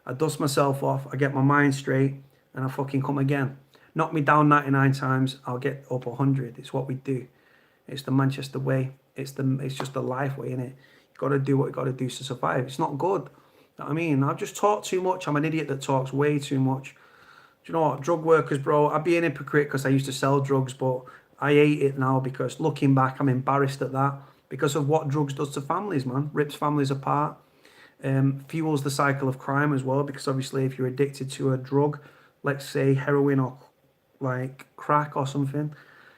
I dust myself off. I get my mind straight. And I fucking come again. Knock me down 99 times. I'll get up 100. It's what we do. It's the Manchester way. It's just the life way, innit? You got to do what you got to do to survive. It's not good. You know what I mean? I've just talked too much. I'm an idiot that talks way too much. Do you know what? Drug workers, bro. I'd be an hypocrite because I used to sell drugs, but I hate it now because looking back, I'm embarrassed at that because of what drugs does to families, man. Rips families apart, fuels the cycle of crime as well. Because obviously, if you're addicted to a drug, let's say heroin or like crack or something,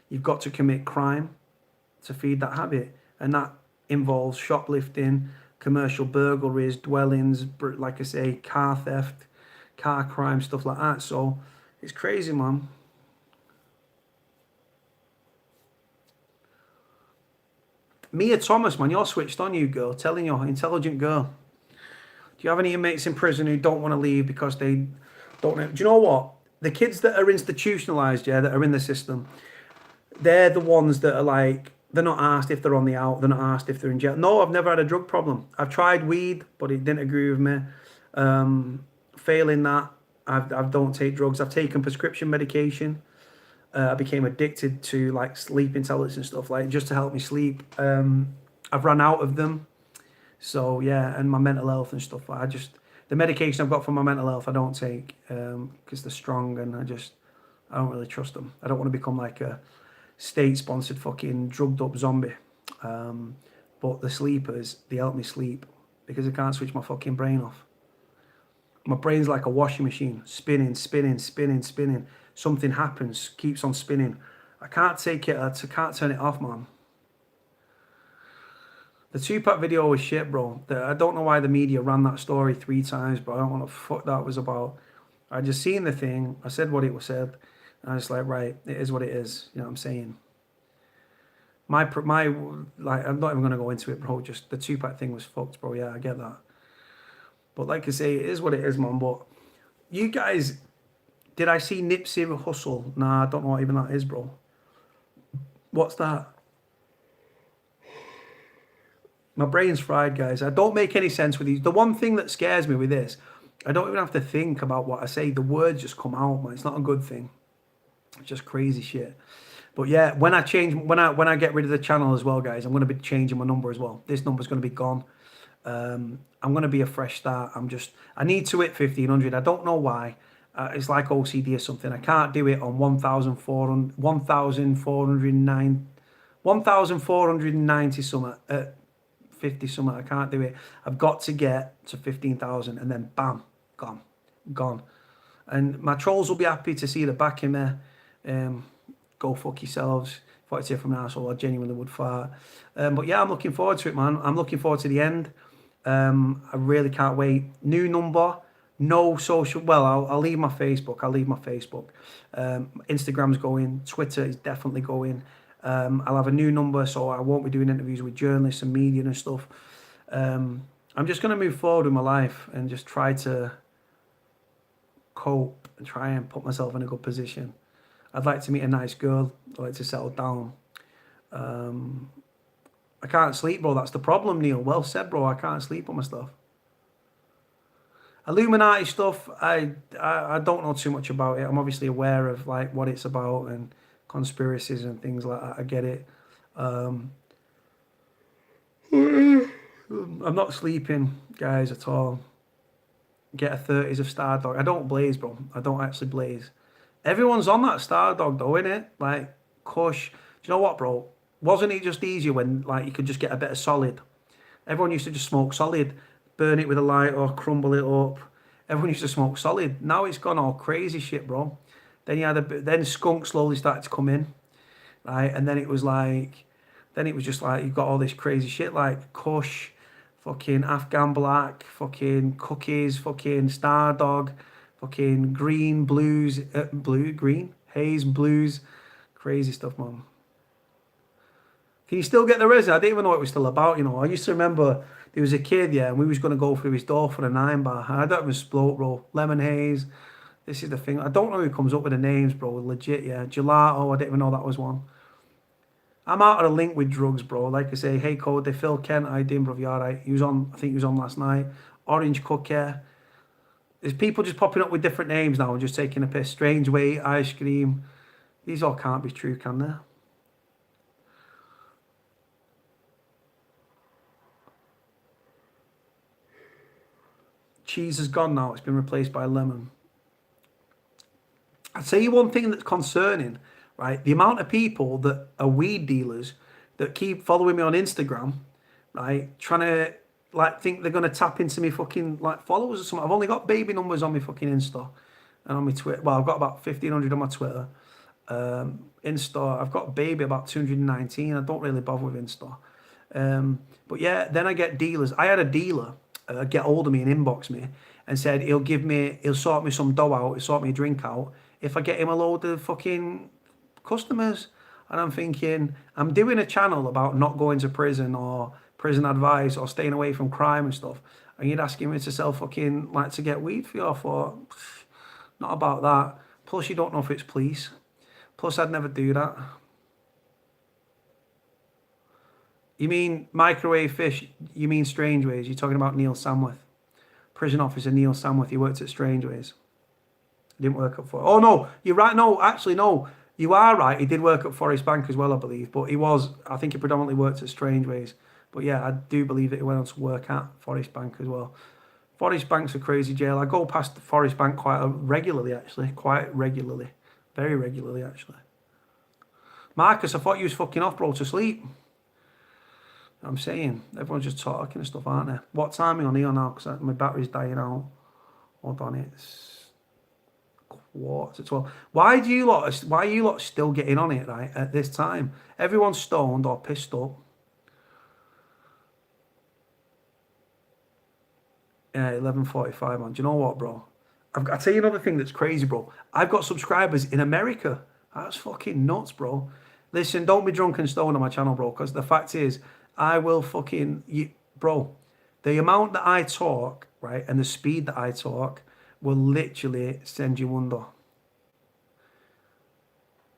you've got to commit crime to feed that habit, and that involves shoplifting, commercial burglaries, dwellings, like I say, car theft, car crime, stuff like that. So it's crazy, man. Mia Thomas, man, you're switched on, you girl. Telling you, intelligent girl. Do you have any inmates in prison who don't want to leave because they don't know? Do you know what? The kids that are institutionalized, yeah, that are in the system, they're the ones that are like, they're not asked if they're on the out, they're not asked if they're in jail. No, I've never had a drug problem. I've tried weed, but it didn't agree with me. Failing that, I don't take drugs. I've taken prescription medication. I became addicted to like sleeping tablets and stuff like just to help me sleep. I've run out of them. So yeah, and my mental health and stuff. I just the medication I've got for my mental health I don't take because they're strong and I don't really trust them. I don't want to become like a state-sponsored fucking drugged up zombie. But the sleepers, they help me sleep because I can't switch my fucking brain off. My brain's like a washing machine, spinning, spinning, spinning, spinning. Something happens, keeps on spinning. I can't take it, I can't turn it off, man. The Tupac video was shit, bro. I don't know why the media ran that story 3 times, but I don't know what the fuck that was about. I just seen the thing, I said what it was said, and I was like, right, it is what it is. You know what I'm saying? My like, I'm not even gonna go into it, bro. Just the Tupac thing was fucked, bro. Yeah, I get that. But like I say, it is what it is, man. But you guys, did I see Nipsey Hussle? Nah, I don't know what even that is, bro. What's that? My brain's fried, guys. I don't make any sense with these. The one thing that scares me with this, I don't even have to think about what I say. The words just come out, man. It's not a good thing. It's just crazy shit. But yeah, when I get rid of the channel as well, guys, I'm gonna be changing my number as well. This number's gonna be gone. I'm gonna be a fresh start. I need to hit 1500. I don't know why. It's like OCD or something. I can't do it on 1,490 something. 50 something. I can't do it. I've got to get to 15,000 and then bam, gone. And my trolls will be happy to see the back in there. Go fuck yourselves. If I hear from an asshole, I genuinely would fart. But yeah, I'm looking forward to it, man. I'm looking forward to the end. I really can't wait. New number, no social. Well, I'll leave my Facebook. Instagram's going. Twitter is definitely going. I'll have a new number, so I won't be doing interviews with journalists and media and stuff. I'm just going to move forward with my life and just try to cope and try and put myself in a good position. I'd like to meet a nice girl. I'd like to settle down. I can't sleep, bro. That's the problem, Neil. Well said, bro. I can't sleep on my stuff. Illuminati stuff, I don't know too much about it. I'm obviously aware of like what it's about and conspiracies and things like that. I get it. I'm not sleeping, guys, at all. Get a 30s of Stardog. I don't blaze, bro. I don't actually blaze. Everyone's on that Stardog though, innit? Like, Kush. Do you know what, bro? Wasn't it just easier when like you could just get a bit of solid? Everyone used to just smoke solid, burn it with a light or crumble it up. Everyone used to smoke solid. Now it's gone all crazy shit, bro. Then you had then skunk slowly started to come in, right? And then it was just like you've got all this crazy shit like Kush, fucking Afghan Black, fucking cookies, fucking Stardog, fucking green blues, green haze blues, crazy stuff, man. Can you still get the resin? I didn't even know it was still about, you know. I used to remember there was a kid, yeah, and we was going to go through his door for a 9 bar. And I don't even sploat, bro. Lemon haze. This is the thing. I don't know who comes up with the names, bro. Legit, yeah. Gelato, I didn't even know that was one. I'm out of the link with drugs, bro. Like I say, hey, Cody, Phil Kent, I did, bro. You all right? He was on, I think he was on last night. Orange Cookie. There's people just popping up with different names now and just taking a piss. Strange Way, Ice Cream. These all can't be true, can they? Cheese is gone now. It's been replaced by lemon. I'd say one thing that's concerning right? The amount of people that are weed dealers that keep following me on Instagram, right? Trying to like think they're gonna tap into me fucking like followers or something. I've only got baby numbers on my fucking Insta and on my Twitter. Well, I've got about 1,500 on my Twitter. Insta, I've got baby about 219. I don't really bother with Insta. But yeah, then I get dealers. I had a dealer get hold of me and inbox me and said he'll sort me some dough out, he'll sort me a drink out if I get him a load of fucking customers. And I'm thinking, I'm doing a channel about not going to prison or prison advice or staying away from crime and stuff. And you're asking me to sell fucking, like, to get weed for you. I thought, not about that. Plus, you don't know if it's police. Plus, I'd never do that. You mean microwave fish? You mean Strangeways? You're talking about Neil Samworth. Prison officer Neil Samworth. He worked at Strangeways. He didn't work at Forest. Oh, no. You're right. No, actually, no. You are right. He did work at Forest Bank as well, I believe. But I think he predominantly worked at Strangeways. But yeah, I do believe that he went on to work at Forest Bank as well. Forest Bank's a crazy jail. I go past the Forest Bank quite regularly, actually. Quite regularly. Very regularly, actually. Marcus, I thought you was fucking off, bro, to sleep. I'm saying, everyone's just talking and stuff, aren't they? What time are you on here now? Because my battery's dying out. Hold on, it's 11:45. Why are you lot still getting on it, right, at this time? Everyone's stoned or pissed up. Yeah, 11:45, man. Do you know what, bro? I'll tell you another thing that's crazy, bro. I've got subscribers in America. That's fucking nuts, bro. Listen, don't be drunk and stoned on my channel, bro, because the fact is, I will fucking... bro, the amount that I talk, right, and the speed that I talk will literally send you under.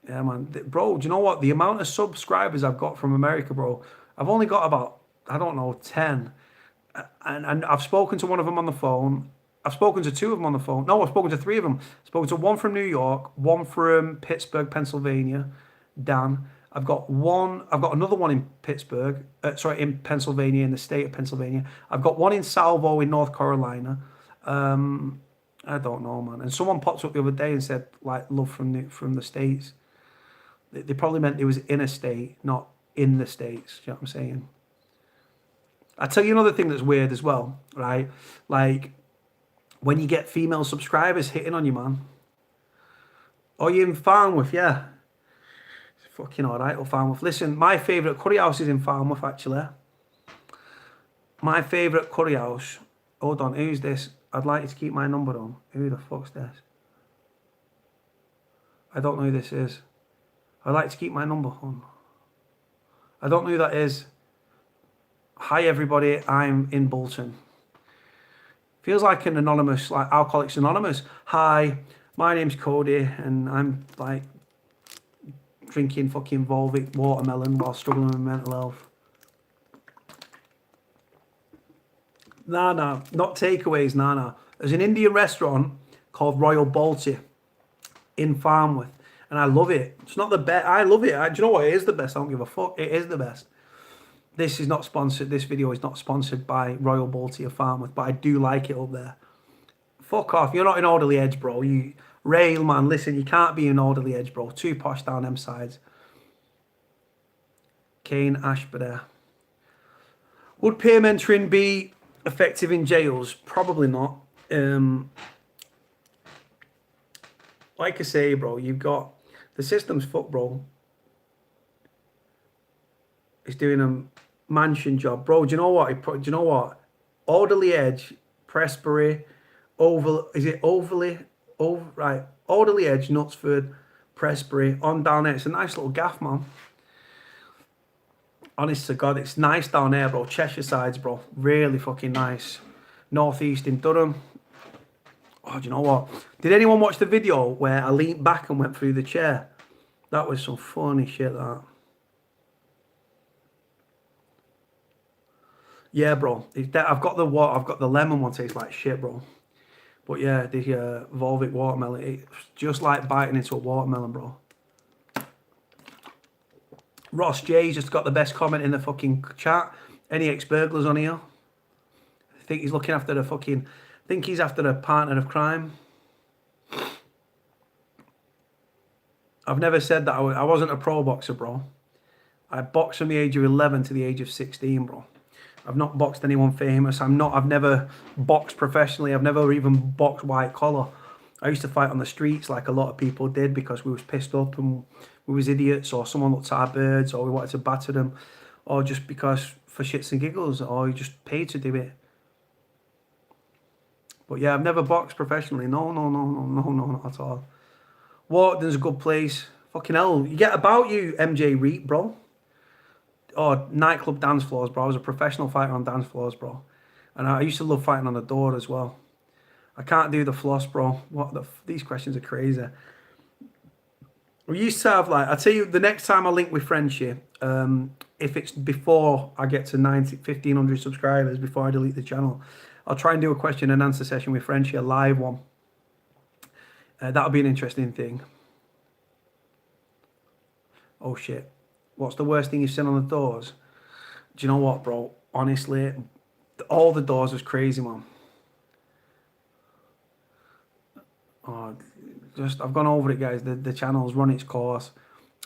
Yeah, man. Bro, do you know what? The amount of subscribers I've got from America, bro, I've only got about, I don't know, 10. And I've spoken to one of them on the phone. I've spoken to two of them on the phone. No, I've spoken to three of them. I've spoken to one from New York, one from Pittsburgh, Pennsylvania, Dan. I've got another one in Pittsburgh, in Pennsylvania, in the state of Pennsylvania. I've got one in Salvo in North Carolina. I don't know, man. And someone popped up the other day and said, like, love from the States. They probably meant it was in a state, not in the States. You know what I'm saying? I'll tell you another thing that's weird as well, right? Like, when you get female subscribers hitting on you, man. Oh, you in Farnworth, yeah. It's fucking alright, or Farnworth. Listen, my favourite curry house is in Farnworth, actually. My favourite curry house. Hold on, who's this? I'd like you to keep my number on. Who the fuck's this? I don't know who this is. I'd like to keep my number on. I don't know who that is. Hi everybody, I'm in Bolton. Feels like an anonymous, like Alcoholics Anonymous. Hi, my name's Cody and I'm like drinking fucking Volvic watermelon while struggling with mental health. Nah, not takeaways, nah. There's an Indian restaurant called Royal Balti in Farnworth and I love it. It's not the best, I love it. Do you know what? It is the best, I don't give a fuck. It is the best. This is not sponsored. This video is not sponsored by Royal Balti of Farnworth, but I do like it up there. Fuck off. You're not in Alderley Edge, bro. You rail, man. Listen, you can't be in Alderley Edge, bro. Too posh down them sides. Kane Ashbeder. Would peer mentoring be effective in jails? Probably not. Like I say, bro, you've got... The system's fucked, bro. It's doing a mansion job, bro. Do you know what? Alderley Edge, Prestbury, Oval. Is it Overley? Right. Alderley Edge, Knutsford, Prestbury, on down there. It's a nice little gaff, man. Honest to God, it's nice down there, bro. Cheshire sides, bro. Really fucking nice. Northeast in Durham. Oh, do you know what? Did anyone watch the video where I leaned back and went through the chair? That was some funny shit, that. Yeah, bro. I've got the lemon one, tastes like shit, bro. But yeah, the Volvic watermelon, it's just like biting into a watermelon, bro. Ross J's just got the best comment in the fucking chat. Any ex-burglars on here? I think he's looking after I think he's after a partner of crime. I've never said that I wasn't a pro boxer, bro. I boxed from the age of 11 to the age of 16, bro. I've not boxed anyone famous. I've never boxed professionally. I've never even boxed white collar. I used to fight on the streets like a lot of people did because we was pissed up and we was idiots, or someone looked at our birds, or we wanted to batter them, or just because for shits and giggles, or you just paid to do it. But yeah, I've never boxed professionally. No, not at all. Walkden's a good place. Fucking hell, you get about you, MJ Reet, bro. Or nightclub dance floors, bro. I was a professional fighter on dance floors, bro. And I used to love fighting on the door as well. I can't do the floss, bro. These questions are crazy. We used to have, like, I'll tell you, the next time I link with Friendship, if it's before I get to 1,500 subscribers, before I delete the channel, I'll try and do a question and answer session with Friendship, a live one. That'll be an interesting thing. Oh, shit. What's the worst thing you've seen on the doors? Do you know what, bro? Honestly, all the doors was crazy, man. Oh, I've gone over it, guys. The channel's run its course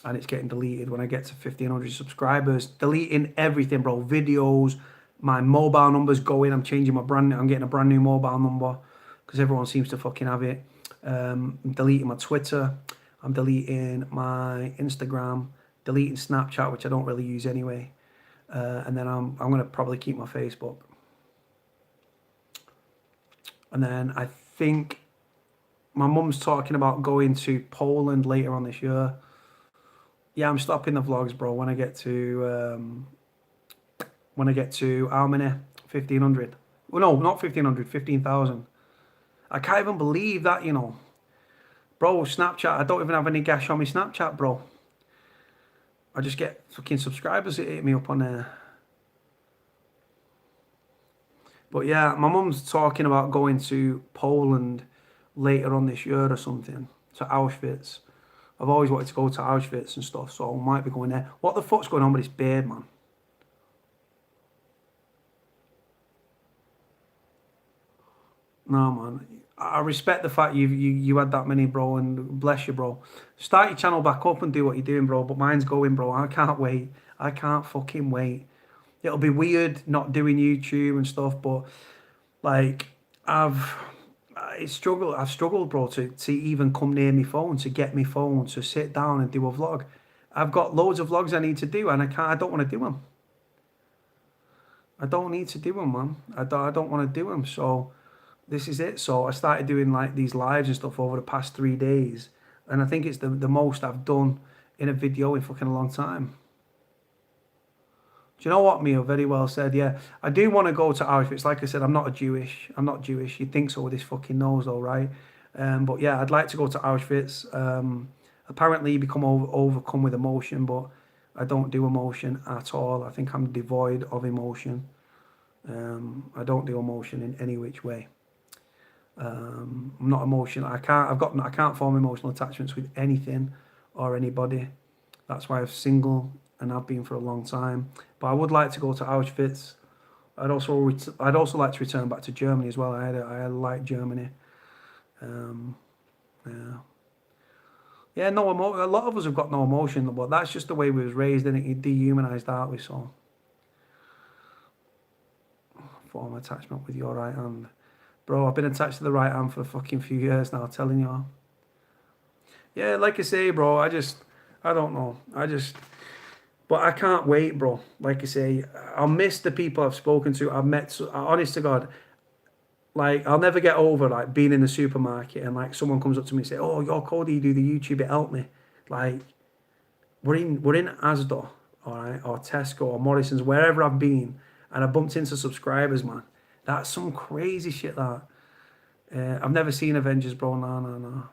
and it's getting deleted when I get to 1,500 subscribers. Deleting everything, bro. Videos, my mobile number's going. I'm changing I'm getting a brand new mobile number because everyone seems to fucking have it. I'm deleting my Twitter. I'm deleting my Instagram. Deleting Snapchat, which I don't really use anyway. And then I'm going to probably keep my Facebook. And then I think my mum's talking about going to Poland later on this year. Yeah, I'm stopping the vlogs, bro, when I get to how many? 1,500. Well, no, not 1,500, 15,000. I can't even believe that, you know. Bro, Snapchat, I don't even have any gash on my Snapchat, bro. I just get fucking subscribers that hit me up on there. But yeah, my mum's talking about going to Poland later on this year or something, to Auschwitz. I've always wanted to go to Auschwitz and stuff, so I might be going there. What the fuck's going on with this beard, man? No, man. I respect the fact you had that many, bro, and bless you, bro. Start your channel back up and do what you're doing, bro. But mine's going, bro. I can't wait. I can't fucking wait. It'll be weird not doing YouTube and stuff, but like I've struggled, bro, to even come near my phone, to get my phone, to sit down and do a vlog. I've got loads of vlogs I need to do, and I don't want to do them. I don't need to do them, man. I don't want to do them. So this is it. So I started doing like these lives and stuff over the past 3 days, and I think it's the most I've done in a video in fucking a long time. Do you know what, Mia very well said? Yeah, I do want to go to Auschwitz. Like I said, I'm not Jewish. You'd think so with this fucking nose, though, right? But yeah, I'd like to go to Auschwitz. Apparently, you become overcome with emotion, but I don't do emotion at all. I think I'm devoid of emotion. I don't do emotion in any which way. I'm not emotional. I can't form emotional attachments with anything or anybody. That's why I'm single and I've been for a long time. But I would like to go to Auschwitz. I'd also like to return back to Germany as well. I like Germany. Yeah, no emotion. A lot of us have got no emotion, but that's just the way we was raised, and it dehumanized, aren't we? So, form attachment with your right hand. Bro, I've been attached to the right hand for a fucking few years now, telling you. Yeah, like I say, bro, I don't know. But I can't wait, bro. Like I say, I'll miss the people I've spoken to. I've met, honest to God, like, I'll never get over, like, being in the supermarket and, like, someone comes up to me and say, oh, you're Cody, you do the YouTube, it helped me. Like, we're in Asda, all right, or Tesco or Morrison's, wherever I've been, and I bumped into subscribers, man. That's some crazy shit, that. I've never seen Avengers, bro. No.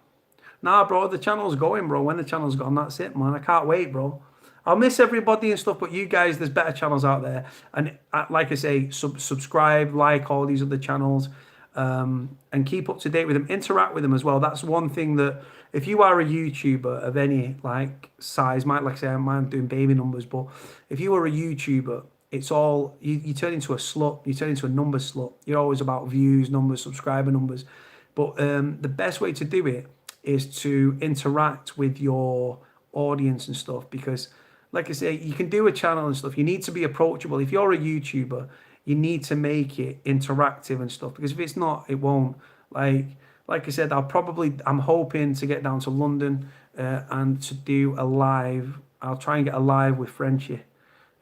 Nah, bro, the channel's going, bro. When the channel's gone, that's it, man. I can't wait, bro. I'll miss everybody and stuff, but you guys, there's better channels out there. And like I say, subscribe, like all these other channels, and keep up to date with them. Interact with them as well. That's one thing that, if you are a YouTuber of any, like, size, like I say, I'm doing baby numbers, but if you are a YouTuber, it's all, you turn into a slut, you turn into a numbers slut. You're always about views, numbers, subscriber numbers. But the best way to do it is to interact with your audience and stuff, because like I say, you can do a channel and stuff. You need to be approachable. If you're a YouTuber, you need to make it interactive and stuff, because if it's not, it won't. Like I said, I'm hoping to get down to London and to do a live. I'll try and get a live with Frenchie.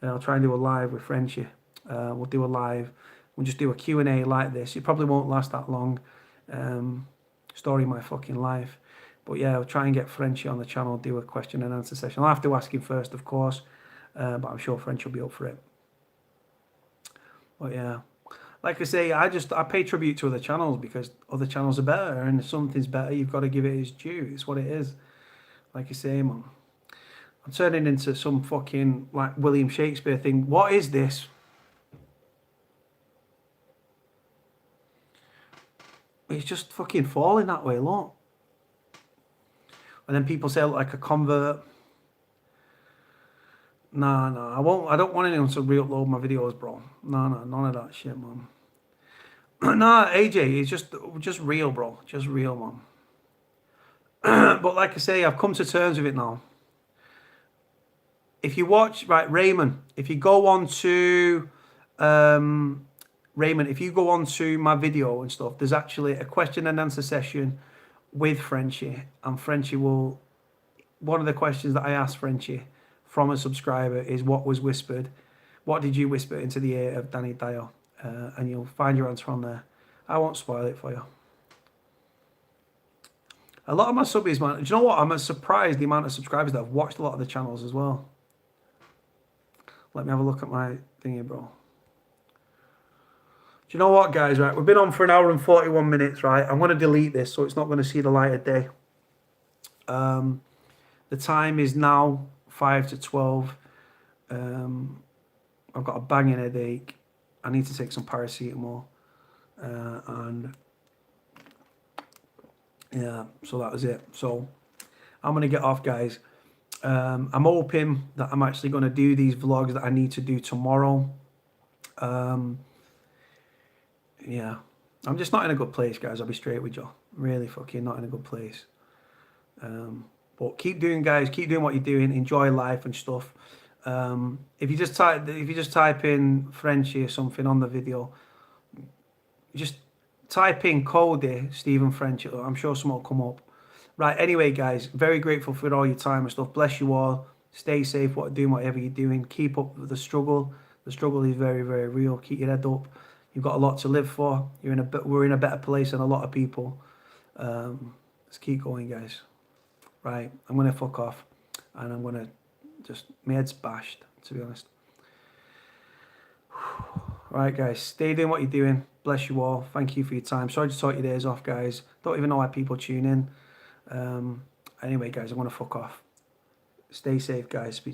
I'll try and do a live with Frenchie. We'll do a live. We'll just do a Q&A like this. It probably won't last that long. Story of my fucking life. But yeah, I'll try and get Frenchie on the channel, do a question and answer session. I'll have to ask him first, of course. But I'm sure French will be up for it. But yeah, like I say, I pay tribute to other channels because other channels are better, and if something's better, you've got to give it its due. It's what it is. Like I say, man, I'm turning into some fucking like William Shakespeare thing. What is this? It's just fucking falling that way, look. And then people say like a convert. Nah, I won't. I don't want anyone to re-upload my videos, bro. No, none of that shit, man. Nah, AJ, it's just real, bro. Just real, man. But like I say, I've come to terms with it now. If you watch, right, Raymond, if you go on to, Raymond, if you go on to my video and stuff, there's actually a question and answer session with Frenchie, and Frenchie will, one of the questions that I asked Frenchie from a subscriber is, what was whispered? What did you whisper into the ear of Danny Dyer? And you'll find your answer on there. I won't spoil it for you. A lot of my subbies, man, do you know what? I'm surprised the amount of subscribers that have watched a lot of the channels as well. Let me have a look at my thingy, bro. Do you know what, guys, right? We've been on for an hour and 41 minutes, right? I'm going to delete this so it's not going to see the light of day. The time is now 5 to 12. I've got a banging headache. I need to take some paracetamol. And yeah, so that was it. So I'm going to get off, guys. I'm hoping that I'm actually going to do these vlogs that I need to do tomorrow. Yeah, I'm just not in a good place, guys. I'll be straight with you. Really fucking not in a good place. But keep doing, guys. Keep doing what you're doing. Enjoy life and stuff. If you just type in Frenchie or something on the video, just type in Cody Stephen French. I'm sure something will come up. Right. Anyway, guys, very grateful for all your time and stuff. Bless you all. Stay safe. Doing whatever you're doing. Keep up with the struggle. The struggle is very, very real. Keep your head up. You've got a lot to live for. We're in a better place than a lot of people. Let's keep going, guys. Right. I'm gonna fuck off, and I'm gonna just, my head's bashed, to be honest. Right, guys, stay doing what you're doing. Bless you all. Thank you for your time. Sorry to talk your days off, guys. Don't even know why people tune in. Anyway, guys, I'm gonna fuck off. Stay safe, guys. Speak